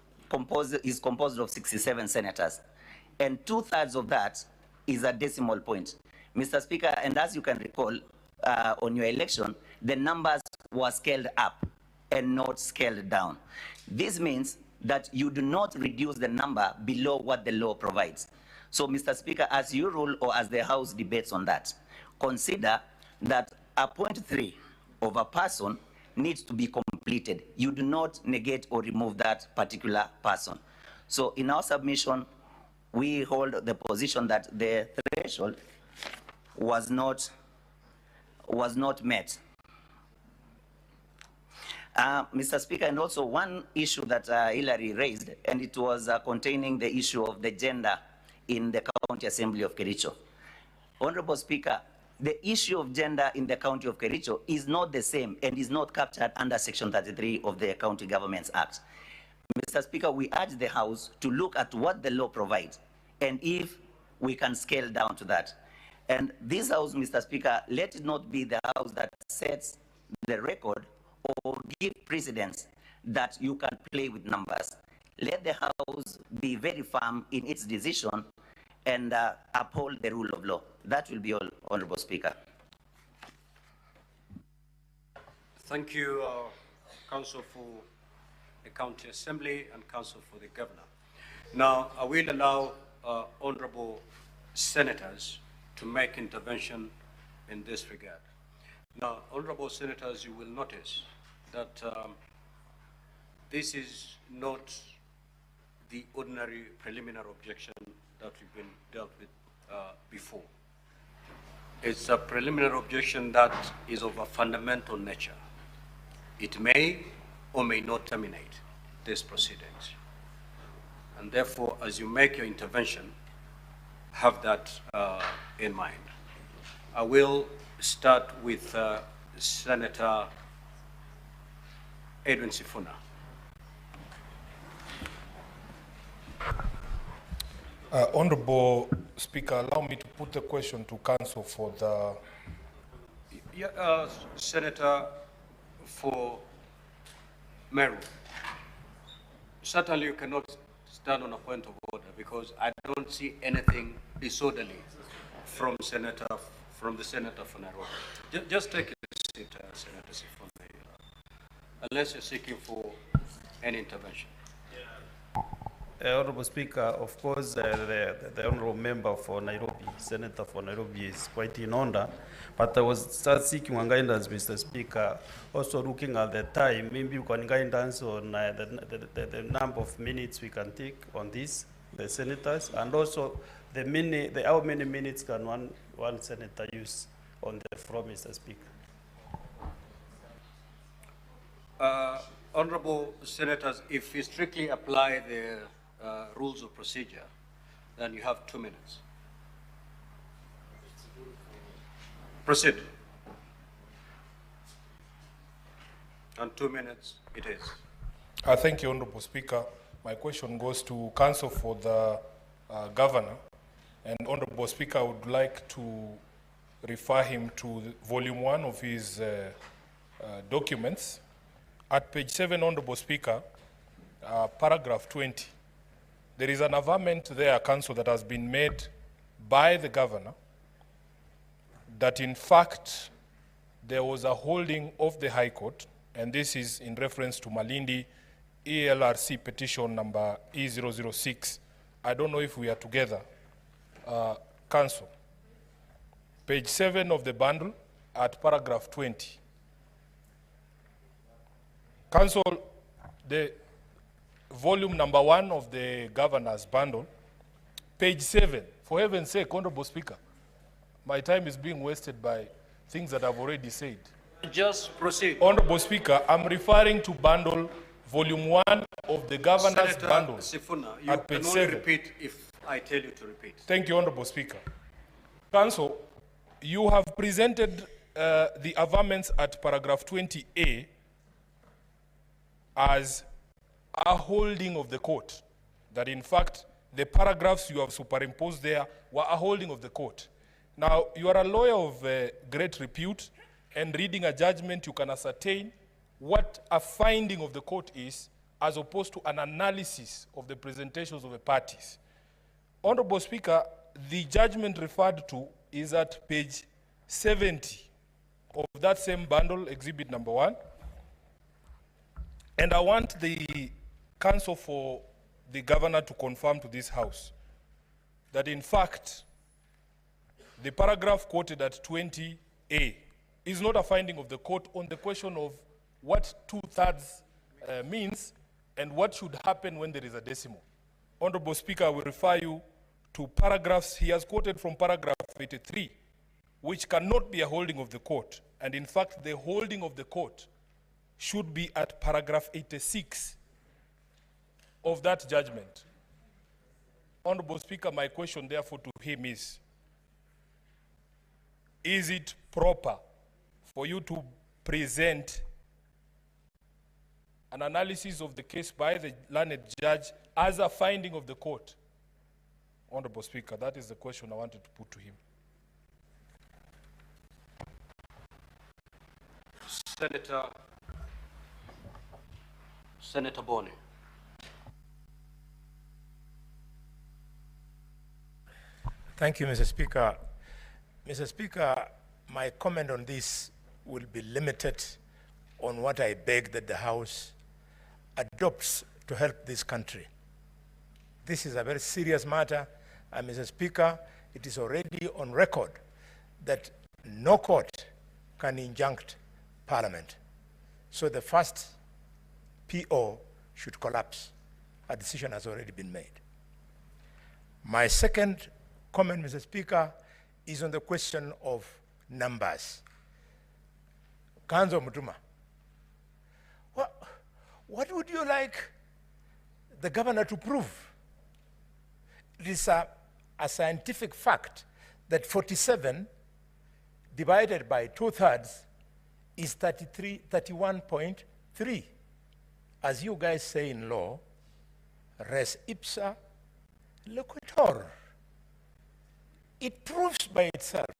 is composed of 67 senators, and 2/3 of that is a decimal point. Mr. Speaker, and as you can recall, on your election, the numbers were scaled up and not scaled down. This means that you do not reduce the number below what the law provides. So, Mr. Speaker, as you rule or as the House debates on that, consider that a 0.3 of a person needs to be completed. You do not negate or remove that particular person. So in our submission, we hold the position that the threshold was not met. Mr. Speaker, and also one issue that Hillary raised, and it was containing the issue of the gender in the County Assembly of Kericho. Honorable Speaker, the issue of gender in the County of Kericho is not the same and is not captured under Section 33 of the County Governments Act. Mr. Speaker, we urge the House to look at what the law provides and if we can scale down to that. And this House, Mr. Speaker, let it not be the House that sets the record or give precedence that you can play with numbers. Let the House be very firm in its decision and uphold the rule of law. That will be all, Honorable Speaker. Thank you, Council for the County Assembly and Council for the Governor. Now, I will allow honorable senators to make intervention in this regard. Now, honorable senators, you will notice that this is not the ordinary preliminary objection that we've been dealt with before. It's a preliminary objection that is of a fundamental nature. It may or may not terminate these proceedings. And therefore, as you make your intervention, have that in mind. I will start with Senator Edwin Sifuna. Honorable Speaker, allow me to put the question to Council for the... Yeah, Senator for Meru. Certainly you cannot stand on a point of order because I don't see anything disorderly from the Senator for Nairobi. Just take a seat, Senator Sifuna, unless you're seeking for any intervention. Honorable Speaker, of course, the honorable member for Nairobi, Senator for Nairobi, is quite in order. But I was start seeking one guidance, Mr. Speaker. Also looking at the time, maybe you can guidance on the number of minutes we can take on this, the senators, and also how many minutes can one senator use on the floor, Mr. Speaker. Honorable senators, if you strictly apply the rules of procedure, then you have 2 minutes. Proceed. And 2 minutes it is. Thank you, Honorable Speaker. My question goes to Council for the Governor. And Honorable Speaker, I would like to refer him to volume 1 of his documents. At page 7, Honorable Speaker, paragraph 20, there is an averment there, Council, that has been made by the Governor that in fact there was a holding of the High Court, and this is in reference to Malindi ELRC petition number E006. I don't know if we are together. Council, page 7 of the bundle at paragraph 20. Council, the volume number 1 of the governor's bundle, page 7, for heaven's sake, Honorable Speaker, my time is being wasted by things that I've already said. Just proceed. Honorable Speaker, I'm referring to bundle volume 1 of the governor's Senator bundle Sifuna, you at page can only 7. repeat if I tell you to repeat. Thank you, Honorable Speaker. Council, you have presented the averments at paragraph 20A as a holding of the court. That in fact, the paragraphs you have superimposed there were a holding of the court. Now, you are a lawyer of great repute, and reading a judgment, you can ascertain what a finding of the court is, as opposed to an analysis of the presentations of the parties. Honorable Speaker, the judgment referred to is at page 70 of that same bundle, exhibit number 1. And I want the counsel for the governor to confirm to this House that in fact, the paragraph quoted at 20A is not a finding of the court on the question of what 2/3 means and what should happen when there is a decimal. Honorable Speaker, I will refer you to paragraphs. He has quoted from paragraph 83, which cannot be a holding of the court. And in fact, the holding of the court should be at paragraph 86 of that judgment. Honorable Speaker, my question therefore to him is it proper for you to present an analysis of the case by the learned judge as a finding of the court? Honorable Speaker, that is the question I wanted to put to him. Senator Boni. Thank you, Mr. Speaker. Mr. Speaker, my comment on this will be limited on what I beg that the House adopts to help this country. This is a very serious matter, and Mr. Speaker, it is already on record that no court can injunct Parliament. So the first PO should collapse. A decision has already been made. My second comment, Mr. Speaker, is on the question of numbers. Kanzo Mutuma, what would you like the governor to prove? It is a scientific fact that 47 divided by 2/3 is 31.3. As you guys say in law, res ipsa loquitur. It proves by itself.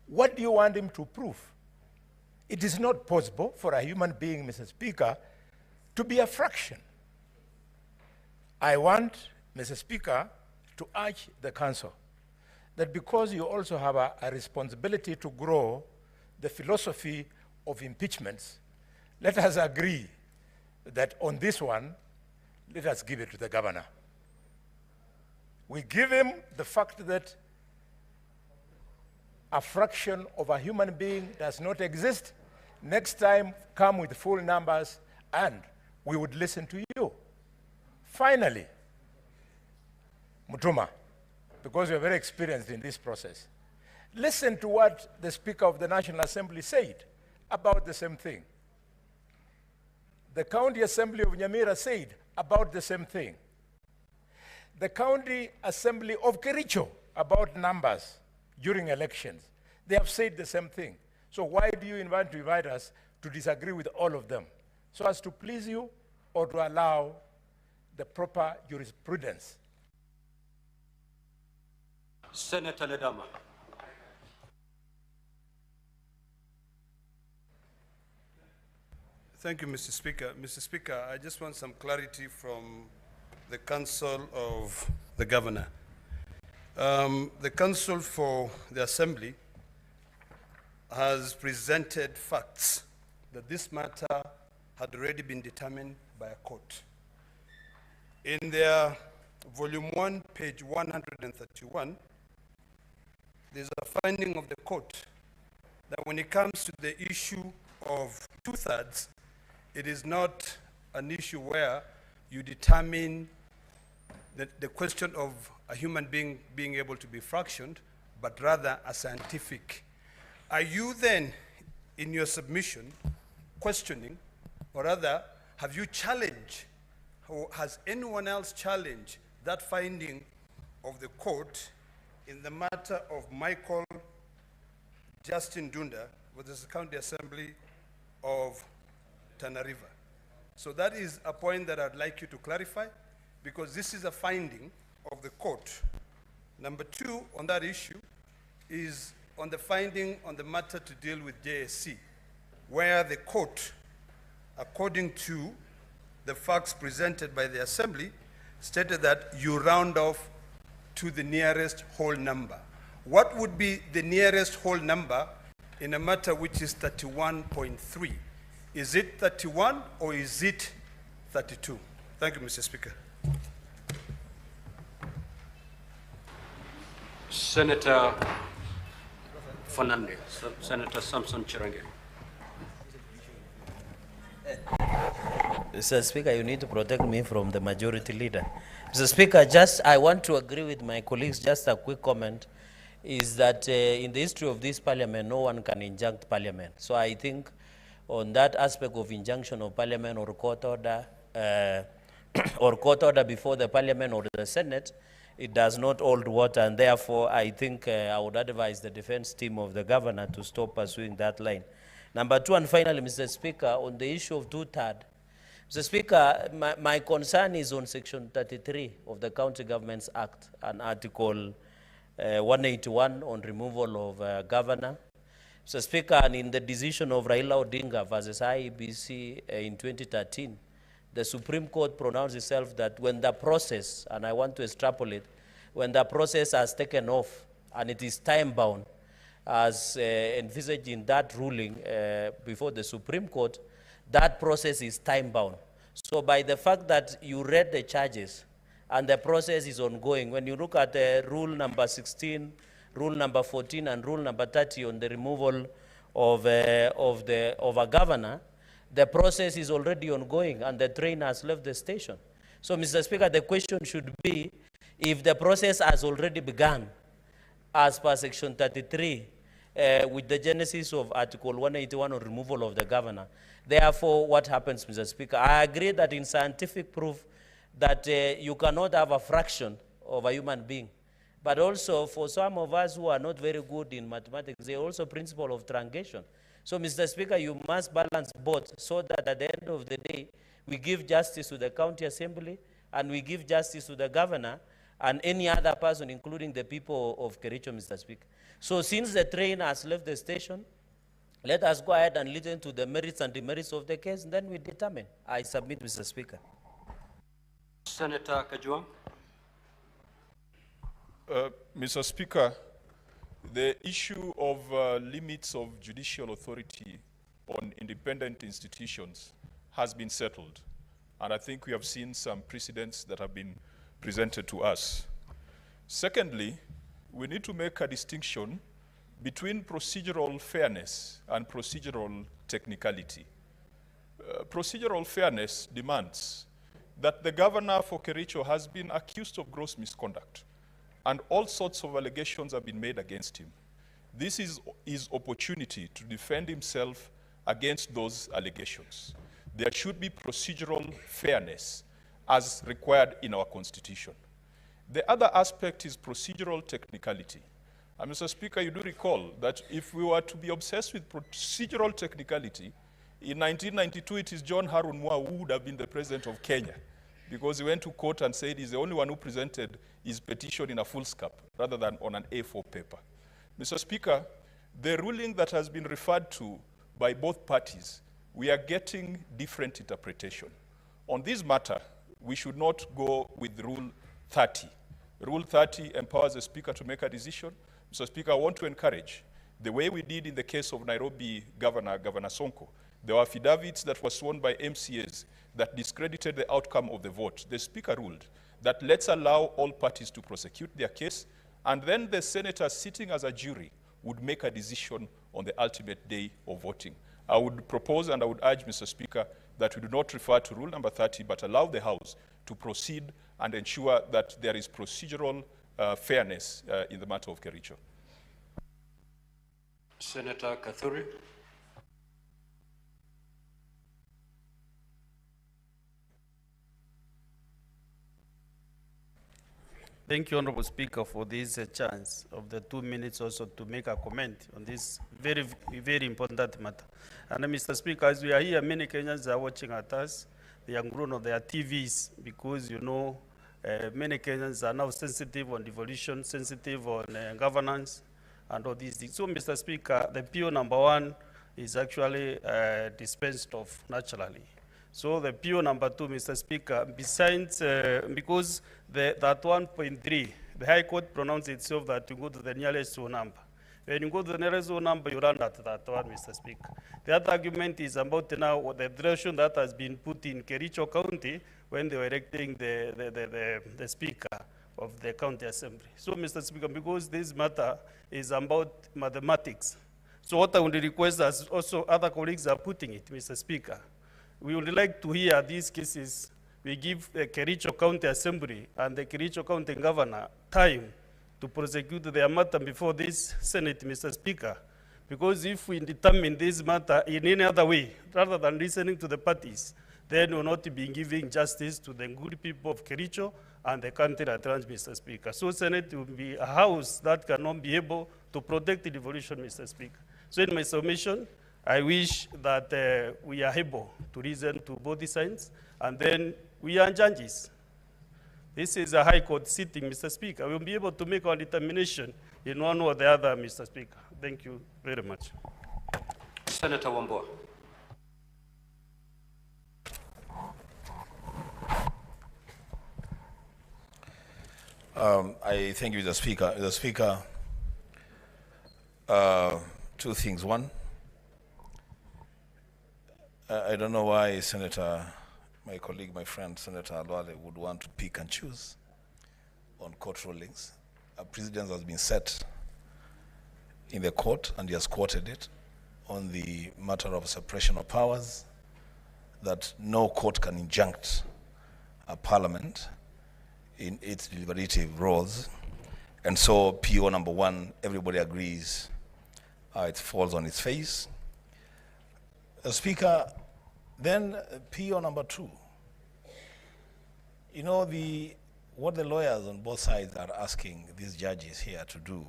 What do you want him to prove? It is not possible for a human being, Mr. Speaker, to be a fraction. I want, Mr. Speaker, to urge the council that because you also have a responsibility to grow the philosophy of impeachments, let us agree that on this one, let us give it to the governor. We give him the fact that a fraction of a human being does not exist. Next time, come with full numbers and we would listen to you. Finally, Mutuma, because you're very experienced in this process, listen to what the Speaker of the National Assembly said about the same thing. The County Assembly of Nyamira said about the same thing. The County Assembly of Kericho about numbers during elections. They have said the same thing. So why do you invite us to disagree with all of them? So as to please you or to allow the proper jurisprudence? Senator Ledama. Thank you, Mr. Speaker. Mr. Speaker, I just want some clarity from the Council of the Governor. The Council for the Assembly has presented facts that this matter had already been determined by a court. In their volume 1, page 131, there's a finding of the court that when it comes to the issue of 2/3, it is not an issue where you determine the question of a human being being able to be fractioned, but rather a scientific. Are you then, in your submission, questioning, or rather, have you challenged, or has anyone else challenged that finding of the court in the matter of Michael Justin Dunda with the County Assembly of Tana River? So that is a point that I'd like you to clarify, because this is a finding of the court. Number two on that issue is on the finding on the matter to deal with JSC, where the court, according to the facts presented by the Assembly, stated that you round off to the nearest whole number. What would be the nearest whole number in a matter which is 31.3? Is it 31 or is it 32? Thank you, Mr. Speaker. Senator Fernandez, Senator Samson Chirange. Mr. Speaker, you need to protect me from the majority leader. Mr. Speaker, I want to agree with my colleagues. Just a quick comment is that in the history of this parliament, no one can injunct parliament. So I think on that aspect of injunction of parliament or court order before the parliament or the Senate, it does not hold water, and therefore I think I would advise the defense team of the governor to stop pursuing that line. Number two, and finally, Mr. Speaker, on the issue of two-thirds, Mr. Speaker, my concern is on Section 33 of the County Governments Act and Article 181 on removal of governor. Mr. Speaker, and in the decision of Raila Odinga versus IEBC in 2013, the Supreme Court pronounced itself that when the process, and I want to extrapolate, when the process has taken off and it is time-bound, as envisaged in that ruling before the Supreme Court, that process is time-bound. So by the fact that you read the charges and the process is ongoing, when you look at rule number 16, rule number 14, and rule number 30 on the removal of a governor, the process is already ongoing and the train has left the station. So, Mr. Speaker, the question should be, if the process has already begun, as per Section 33, with the genesis of Article 181 on removal of the governor, therefore, what happens, Mr. Speaker? I agree that in scientific proof that you cannot have a fraction of a human being. But also, for some of us who are not very good in mathematics, there is also principle of truncation. So, Mr. Speaker, you must balance both so that at the end of the day, we give justice to the county assembly and we give justice to the governor and any other person, including the people of Kericho, Mr. Speaker. So since the train has left the station, let us go ahead and listen to the merits and demerits of the case, and then we determine. I submit, Mr. Speaker. Senator Kajwang. Mr. Speaker, the issue of limits of judicial authority on independent institutions has been settled. And I think we have seen some precedents that have been presented to us. Secondly, we need to make a distinction between procedural fairness and procedural technicality. Procedural fairness demands that the governor for Kericho has been accused of gross misconduct, and all sorts of allegations have been made against him. This is his opportunity to defend himself against those allegations. There should be procedural fairness as required in our Constitution. The other aspect is procedural technicality. And Mr. Speaker, you do recall that if we were to be obsessed with procedural technicality, in 1992 it is John Harun Moi who would have been the president of Kenya, because he went to court and said he's the only one who presented his petition in a foolscap rather than on an A4 paper. Mr. Speaker, the ruling that has been referred to by both parties, we are getting different interpretation. On this matter, we should not go with Rule 30. Rule 30 empowers the Speaker to make a decision. Mr. Speaker, I want to encourage, the way we did in the case of Nairobi Governor Sonko, there were affidavits that were sworn by MCAs that discredited the outcome of the vote. The Speaker ruled that let's allow all parties to prosecute their case, and then the senators sitting as a jury would make a decision on the ultimate day of voting. I would propose and I would urge, Mr. Speaker, that we do not refer to Rule number 30, but allow the House to proceed and ensure that there is procedural fairness in the matter of Kericho. Senator Kathuri. Thank you, Honorable Speaker, for this chance of the 2 minutes also to make a comment on this very, very important matter. And Mr. Speaker, as we are here, many Kenyans are watching at us. they are grown on their TVs because, many Kenyans are now sensitive on devolution, sensitive on governance, and all these things. So, Mr. Speaker, the PO number 1 is actually dispensed of naturally. So the PO number 2, Mr. Speaker, besides, because that 1.3, the High Court pronounced itself that you go to the nearest whole number. When you go to the nearest whole number, you run at that one, Mr. Speaker. The other argument is about now the direction that has been put in Kericho County when they were electing the Speaker of the County Assembly. So, Mr. Speaker, because this matter is about mathematics, so what I would request, as also other colleagues are putting it, Mr. Speaker, we would like to hear these cases. We give the Kericho County Assembly and the Kericho County Governor time to prosecute their matter before this Senate, Mr. Speaker. Because if we determine this matter in any other way, rather than listening to the parties, then we'll not be giving justice to the good people of Kericho and the country at large, Mr. Speaker. So Senate will be a house that cannot be able to protect the devolution, Mr. Speaker. So in my submission, I wish that we are able to listen to both sides, and then we are judges. This is a High Court sitting, Mr. Speaker. We'll be able to make our determination in one or the other, Mr. Speaker. Thank you very much. Senator Wambua. I thank you, Mr. Speaker. Mr. Speaker, two things. One, I don't know why Senator, my colleague, my friend, Senator Alwale would want to pick and choose on court rulings. A precedent has been set in the court, and he has quoted it, on the matter of separation of powers, that no court can injunct a parliament in its deliberative roles. And so PO number 1, everybody agrees it falls on its face. Speaker, then PO number 2. You know, what the lawyers on both sides are asking these judges here to do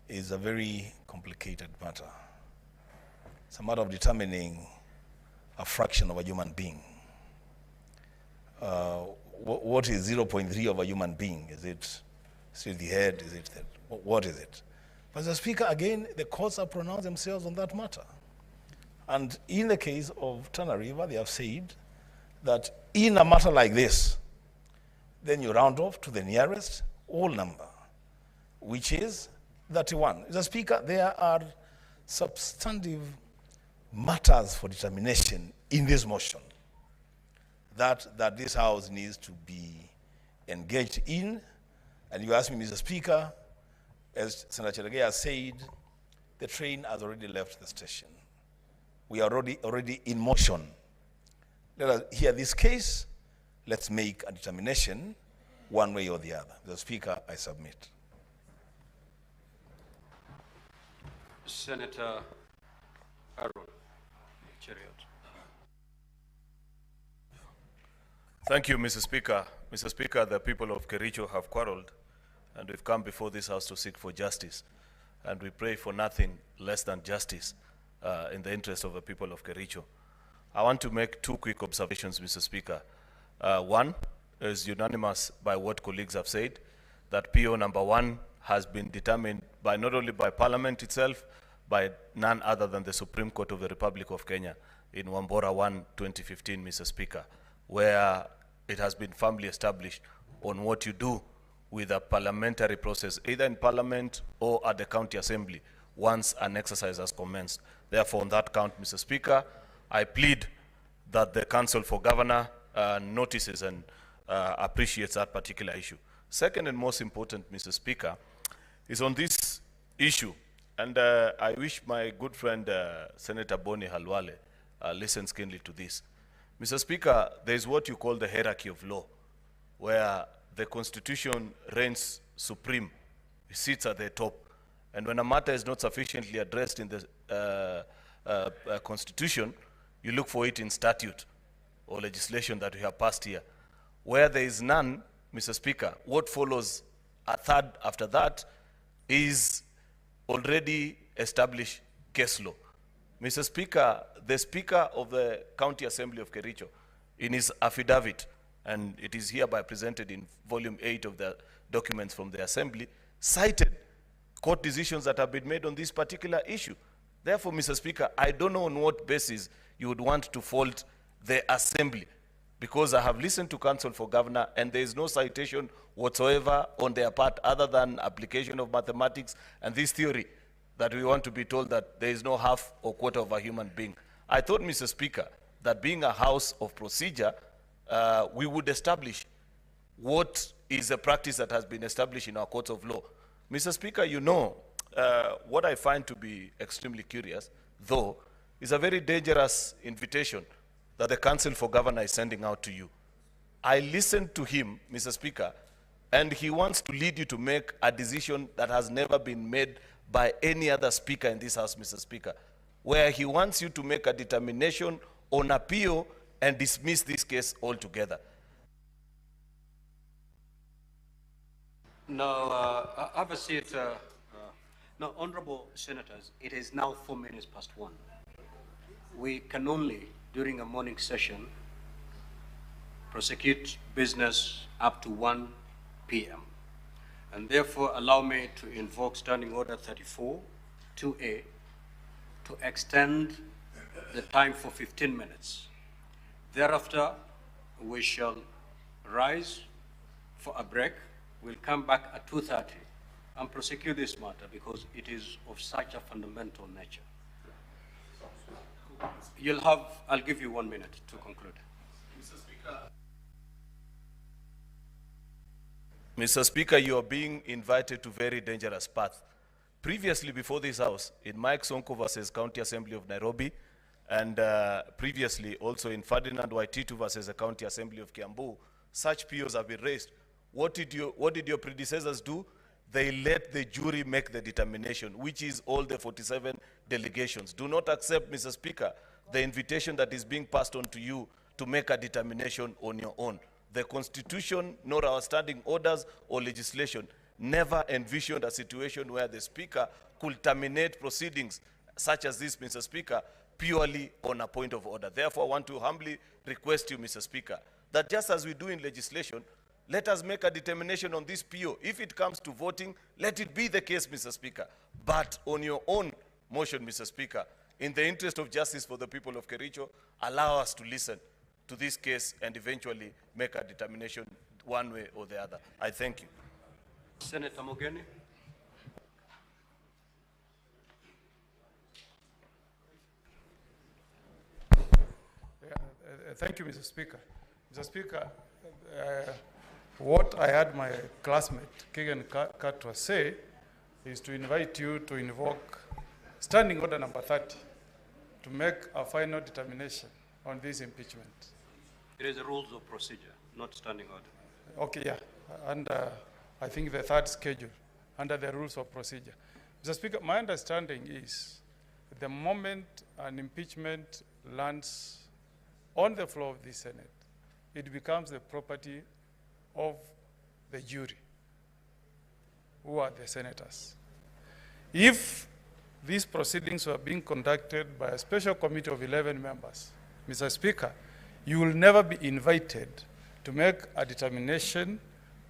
is a very complicated matter. It's a matter of determining a fraction of a human being. What is 0.3 of a human being? Is it the head? Is it what is it? But the Speaker, again, the courts have pronounced themselves on that matter. And in the case of Tana River, they have said that in a matter like this, then you round off to the nearest whole number, which is 31. The Speaker, there are substantive matters for determination in this motion that this House needs to be engaged in. And you ask me, Mr. Speaker, as Senator Cherargei has said, the train has already left the station. We are already in motion. Let us hear this case. Let's make a determination one way or the other. Mr. Speaker, I submit. Senator Aaron Cheriot. Thank you, Mr. Speaker. Mr. Speaker, the people of Kericho have quarreled, and we've come before this House to seek for justice. And we pray for nothing less than justice in the interest of the people of Kericho. I want to make two quick observations, Mr. Speaker. One is unanimous by what colleagues have said, that PO number 1 has been determined by not only by Parliament itself, by none other than the Supreme Court of the Republic of Kenya in Wambora 1, 2015, Mr. Speaker, where it has been firmly established on what you do with a parliamentary process, either in Parliament or at the County Assembly, once an exercise has commenced. Therefore, on that count, Mr. Speaker, I plead that the Council for Governor notices and appreciates that particular issue. Second and most important, Mr. Speaker, is on this issue, and I wish my good friend Senator Boni Halwale listens keenly to this. Mr. Speaker, there is what you call the hierarchy of law, where the Constitution reigns supreme, it sits at the top, and when a matter is not sufficiently addressed in the Constitution, you look for it in statute or legislation that we have passed here. Where there is none, Mr. Speaker, what follows a third after that is already established case law. Mr. Speaker, the Speaker of the County Assembly of Kericho in his affidavit, and it is hereby presented in volume 8 of the documents from the Assembly, cited court decisions that have been made on this particular issue. Therefore, Mr. Speaker, I don't know on what basis you would want to fault the Assembly, because I have listened to Counsel for Governor and there is no citation whatsoever on their part other than application of mathematics and this theory that we want to be told that there is no half or quarter of a human being. I thought, Mr. Speaker, that being a house of procedure, we would establish what is a practice that has been established in our courts of law. Mr. Speaker, you know, what I find to be extremely curious, though, is a very dangerous invitation that the Counsel for Governor is sending out to you. I listened to him, Mr. Speaker, and he wants to lead you to make a decision that has never been made by any other speaker in this House, Mr. Speaker, where he wants you to make a determination on appeal and dismiss this case altogether. Now, have a seat. Now, honorable senators, it is now 4 minutes past 1. We can only, during a morning session, prosecute business up to 1 p.m. And therefore, allow me to invoke Standing Order 34, 2A, to extend the time for 15 minutes. Thereafter, we shall rise for a break. We'll come back at 2:30 and prosecute this matter because it is of such a fundamental nature. I'll give you 1 minute to conclude. Mr. Speaker, you are being invited to very dangerous path. Previously, before this House, in Mike Sonko versus County Assembly of Nairobi, and previously also in Ferdinand Waititu versus the County Assembly of Kiambu, such POs have been raised. What did your predecessors do? They let the jury make the determination, which is all the 47 delegations. Do not accept, Mr. Speaker, the invitation that is being passed on to you to make a determination on your own. The Constitution, nor our standing orders or legislation, never envisioned a situation where the Speaker could terminate proceedings such as this, Mr. Speaker, purely on a point of order. Therefore, I want to humbly request you, Mr. Speaker, that just as we do in legislation, let us make a determination on this PO. If it comes to voting, let it be the case, Mr. Speaker. But on your own motion, Mr. Speaker, in the interest of justice for the people of Kericho, allow us to listen to this case and eventually make a determination one way or the other. I thank you. Senator Mogeni. Thank you, Mr. Speaker. Mr. Speaker, what I had my classmate, Kegan Katwa, say is to invite you to invoke Standing Order number 30 to make a final determination on this impeachment. It is the rules of procedure, not standing order. Okay, yeah. And I think the third schedule under the rules of procedure. Mr. Speaker, my understanding is the moment an impeachment lands on the floor of the Senate, it becomes the property of the jury, who are the senators. If these proceedings were being conducted by a special committee of 11 members, Mr. Speaker, you will never be invited to make a determination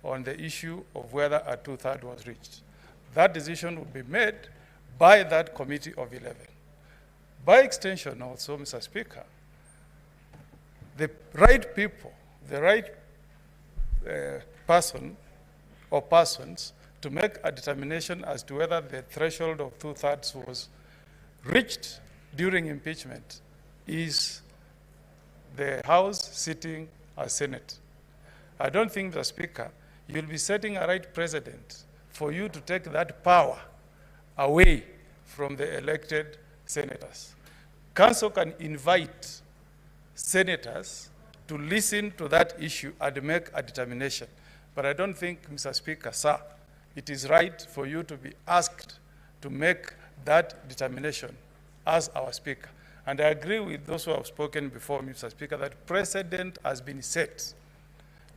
on the issue of whether a 2/3 was reached. That decision will be made by that committee of 11. By extension also, Mr. Speaker, the right people, the right person or persons to make a determination as to whether the threshold of 2/3 was reached during impeachment is the House sitting as Senate. I don't think, Mr. Speaker, you'll be setting a right precedent for you to take that power away from the elected senators. Council can invite senators to listen to that issue and make a determination. But I don't think, Mr. Speaker, sir, it is right for you to be asked to make that determination as our Speaker. And I agree with those who have spoken before me, Mr. Speaker, that precedent has been set.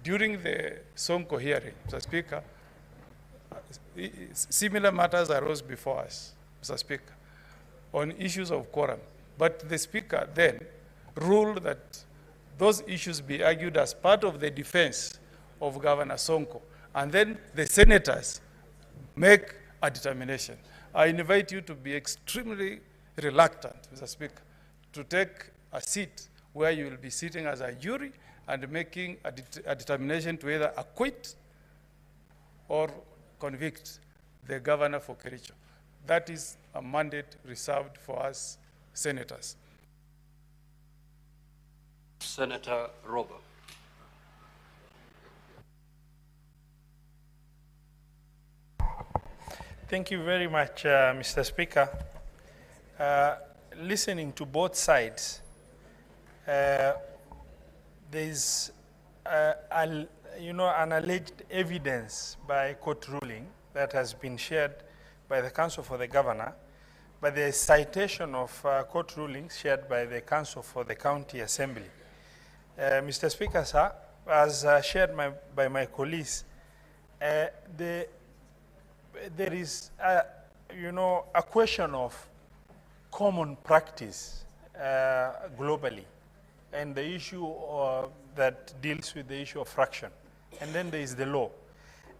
During the Sonko hearing, Mr. Speaker, similar matters arose before us, Mr. Speaker, on issues of quorum. But the Speaker then ruled that those issues be argued as part of the defense of Governor Sonko, and then the senators make a determination. I invite you to be extremely reluctant, Mr. Speaker, to take a seat where you will be sitting as a jury and making a determination to either acquit or convict the governor for Kericho. That is a mandate reserved for us senators. Senator Rober. Thank you very much, Mr. Speaker. Listening to both sides, there's an alleged evidence by court ruling that has been shared by the Counsel for the Governor, but the citation of court rulings shared by the Counsel for the County Assembly. Mr. Speaker, sir, as shared by my colleagues, there is a question of common practice globally, and the issue that deals with the issue of fraction. And then there is the law.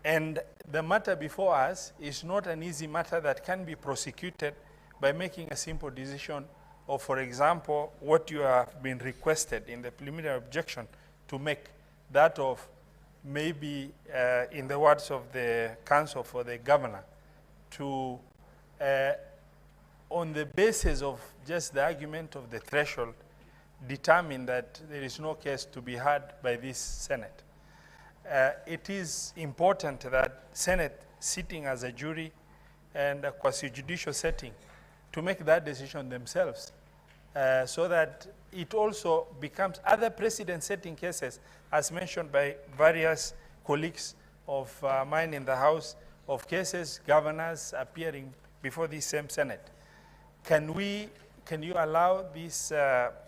And the matter before us is not an easy matter that can be prosecuted by making a simple decision of, for example, what you have been requested in the preliminary objection to make, that of maybe, in the words of the Counsel for the Governor, to, on the basis of just the argument of the threshold, determine that there is no case to be heard by this Senate. It is important that Senate sitting as a jury and a quasi-judicial setting to make that decision themselves, so that it also becomes other precedent-setting cases, as mentioned by various colleagues of mine in the House, of cases, governors appearing before this same Senate. Can you allow this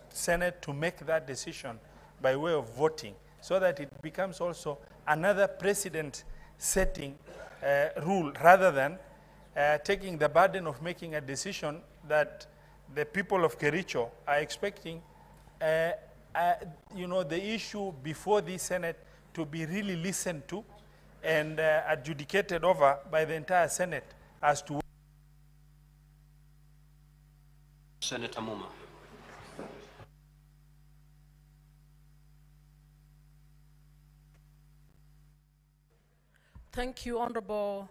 Senate to make that decision by way of voting, so that it becomes also another precedent-setting rule, rather than taking the burden of making a decision that the people of Kericho are expecting, the issue before the Senate to be really listened to and adjudicated over by the entire Senate as to. Senator Muma. Thank you, Honorable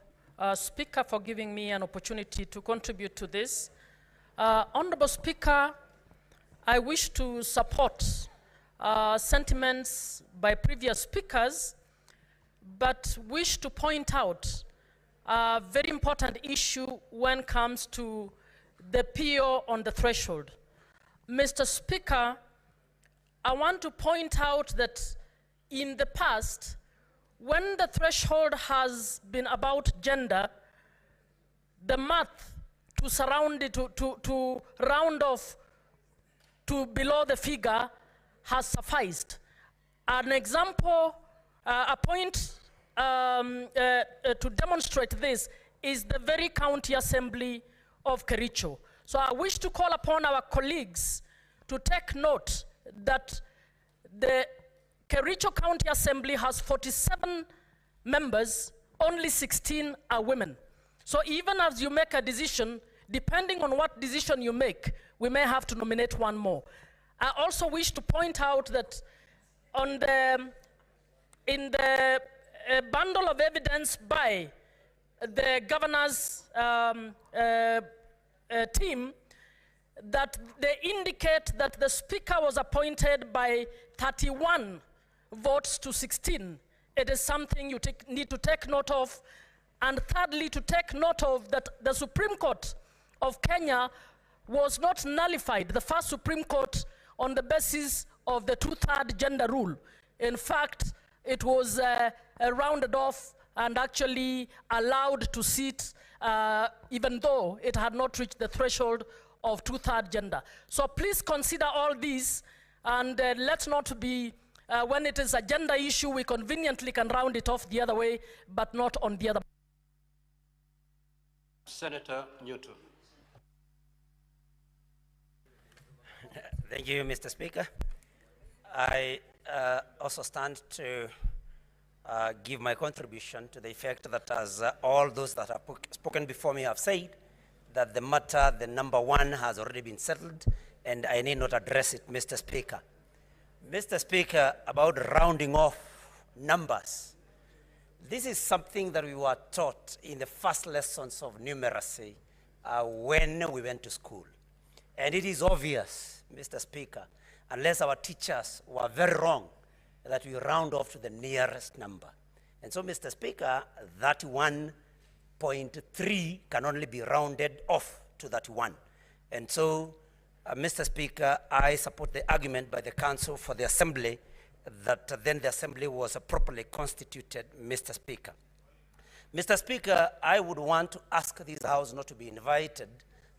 Speaker, for giving me an opportunity to contribute to this. Honorable Speaker, I wish to support sentiments by previous speakers, but wish to point out a very important issue when it comes to the PO on the threshold. Mr. Speaker, I want to point out that in the past, when the threshold has been about gender, the math to surround it, to round off to below the figure has sufficed. An example, a point to demonstrate this is the very county assembly of Kericho. So I wish to call upon our colleagues to take note that the Kericho County Assembly has 47 members, only 16 are women. So even as you make a decision, depending on what decision you make, we may have to nominate one more. I also wish to point out that in the bundle of evidence by the governor's team, that they indicate that the speaker was appointed by 31 votes to 16. It is something you need to take note of. And thirdly, to take note of that the Supreme Court of Kenya was not nullified, the first Supreme Court, on the basis of the 2/3 gender rule. In fact, it was rounded off and actually allowed to sit, even though it had not reached the threshold of 2/3 gender. So please consider all these, and let's not be, when it is a gender issue, we conveniently can round it off the other way, but not on the other. Senator Newton. Thank you, Mr. Speaker. I also stand to give my contribution to the effect that, as all those that have spoken before me have said, that the matter, the number one, has already been settled, and I need not address it, Mr. Speaker. Mr. Speaker, about rounding off numbers, this is something that we were taught in the first lessons of numeracy when we went to school. And it is obvious, Mr. Speaker, unless our teachers were very wrong, that we round off to the nearest number. And so, Mr. Speaker, that 1.3 can only be rounded off to that 1. And so, Mr. Speaker, I support the argument by the Council for the Assembly that then the Assembly was properly constituted, Mr. Speaker. Mr. Speaker, I would want to ask this House not to be invited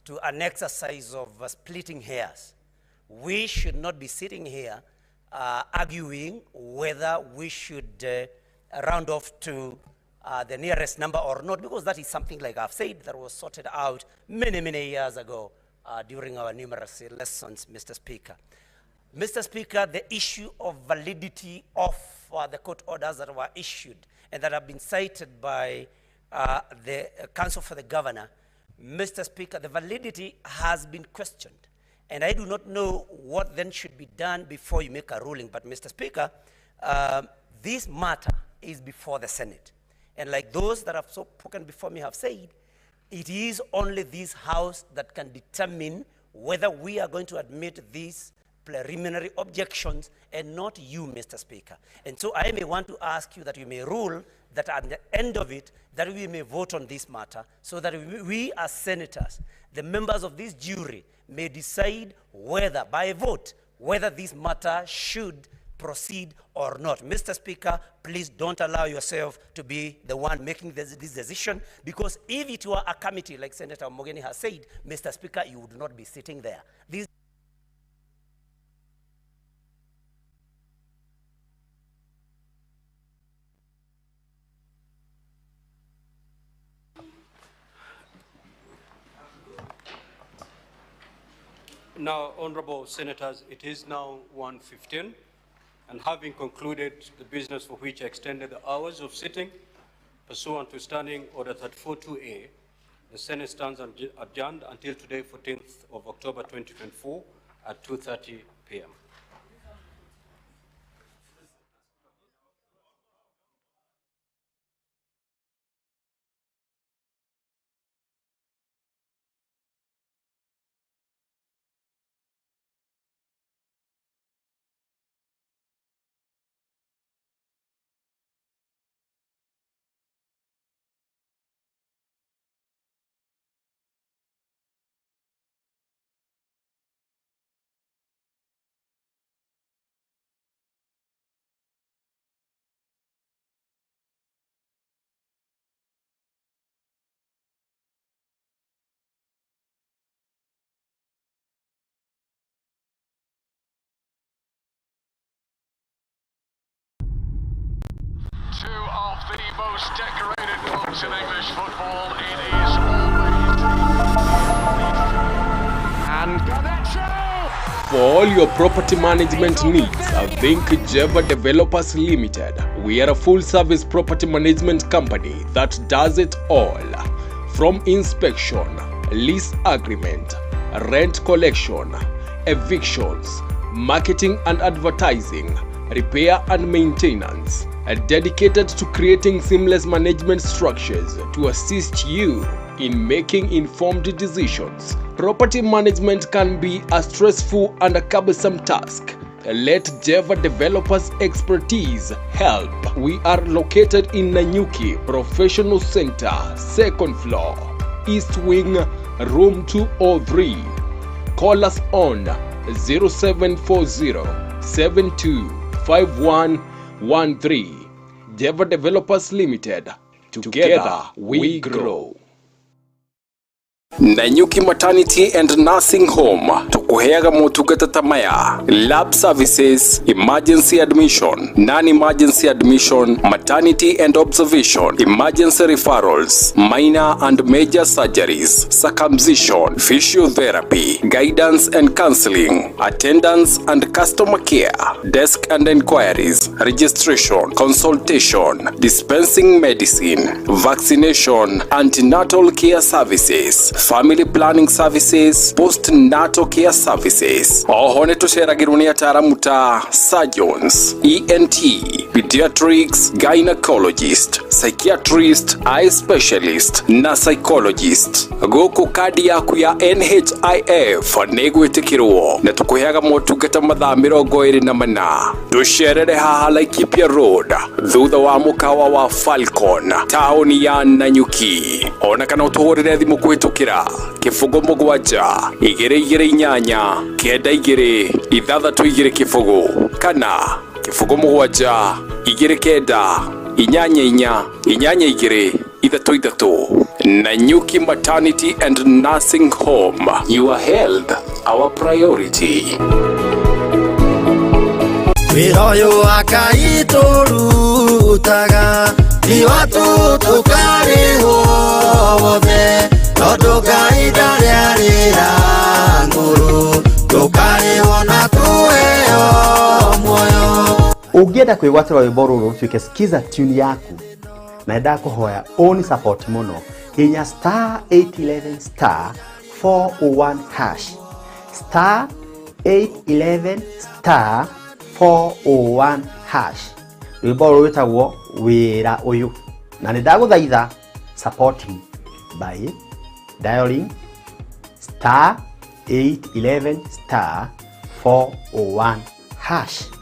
to an exercise of splitting hairs. We should not be sitting here arguing whether we should round off to the nearest number or not, because that is something, like I've said, that was sorted out many, many years ago during our numeracy lessons, Mr. Speaker. Mr. Speaker, the issue of validity of the court orders that were issued and that have been cited by the Council for the Governor, Mr. Speaker, the validity has been questioned. And I do not know what then should be done before you make a ruling. But, Mr. Speaker, this matter is before the Senate. And like those that have spoken before me have said, it is only this House that can determine whether we are going to admit these preliminary objections and not you, Mr. Speaker. And so I may want to ask you that you may rule that at the end of it, that we may vote on this matter so that we as senators, the members of this jury, may decide whether, by vote, whether this matter should proceed or not. Mr. Speaker, please don't allow yourself to be the one making this decision, because if it were a committee, like Senator Mogeni has said, Mr. Speaker, you would not be sitting there. This Now, Honorable Senators, it is now 1:15, and having concluded the business for which I extended the hours of sitting, pursuant to Standing Order 34-2A, the Senate stands adjourned until today, 14th of October 2024 at 2:30 p.m. Two of the most decorated clubs in English football. It is always. And Garnacho! For all your property management needs, think Jeva Developers Limited. We are a full-service property management company that does it all. From inspection, lease agreement, rent collection, evictions, marketing and advertising, repair and maintenance, dedicated to creating seamless management structures to assist you in making informed decisions. Property management can be a stressful and a cumbersome task. Let Jeva Developers expertise help. We are located in Nanyuki Professional Center, 2nd floor, East Wing, room 203. Call us on 0740 725113. Jeva Developers Limited. Together we grow. Nanyuki Maternity and Nursing Home. tukuheaga motungata ta maya: lab services, emergency admission, non-emergency admission, maternity and observation, emergency referrals, minor and major surgeries, circumcision, physiotherapy, guidance and counseling, attendance and customer care, desk and inquiries, registration, consultation, dispensing medicine, vaccination, antenatal care services, family planning services, postnatal care services. Oho nituceragirwo ni ataramu ta surgeons, ENT, pediatrics, gynecologist, psychiatrist, eye specialist na psychologist. Guku kadi yaku ya NHIF nigwitikirwo na tukuheaga motungata mathaa 24. Tucerere haha Laikipia Road thutha wa mukawa wa Falcon taoni ya Nanyuki. Ona kana utuhurire thimu kwitukira 0728-922 kana 0729-888-333. Nanyuki Maternity and Nursing Home. Your health, our priority. Wiroyo akaitolutaga ni watu tukariho wothe tondu Ngai ndariarira nguru tukariho na tuweo muoyo. Ungienda kwigwatira rwimbo ruru tuike sikiza tune yaku na enda kuhoya own support muno hinya *811 *401# *811 *401#. Rwimbo ruru witagwo wira uyu na nindaguthaitha support me by dialing *811 *401#.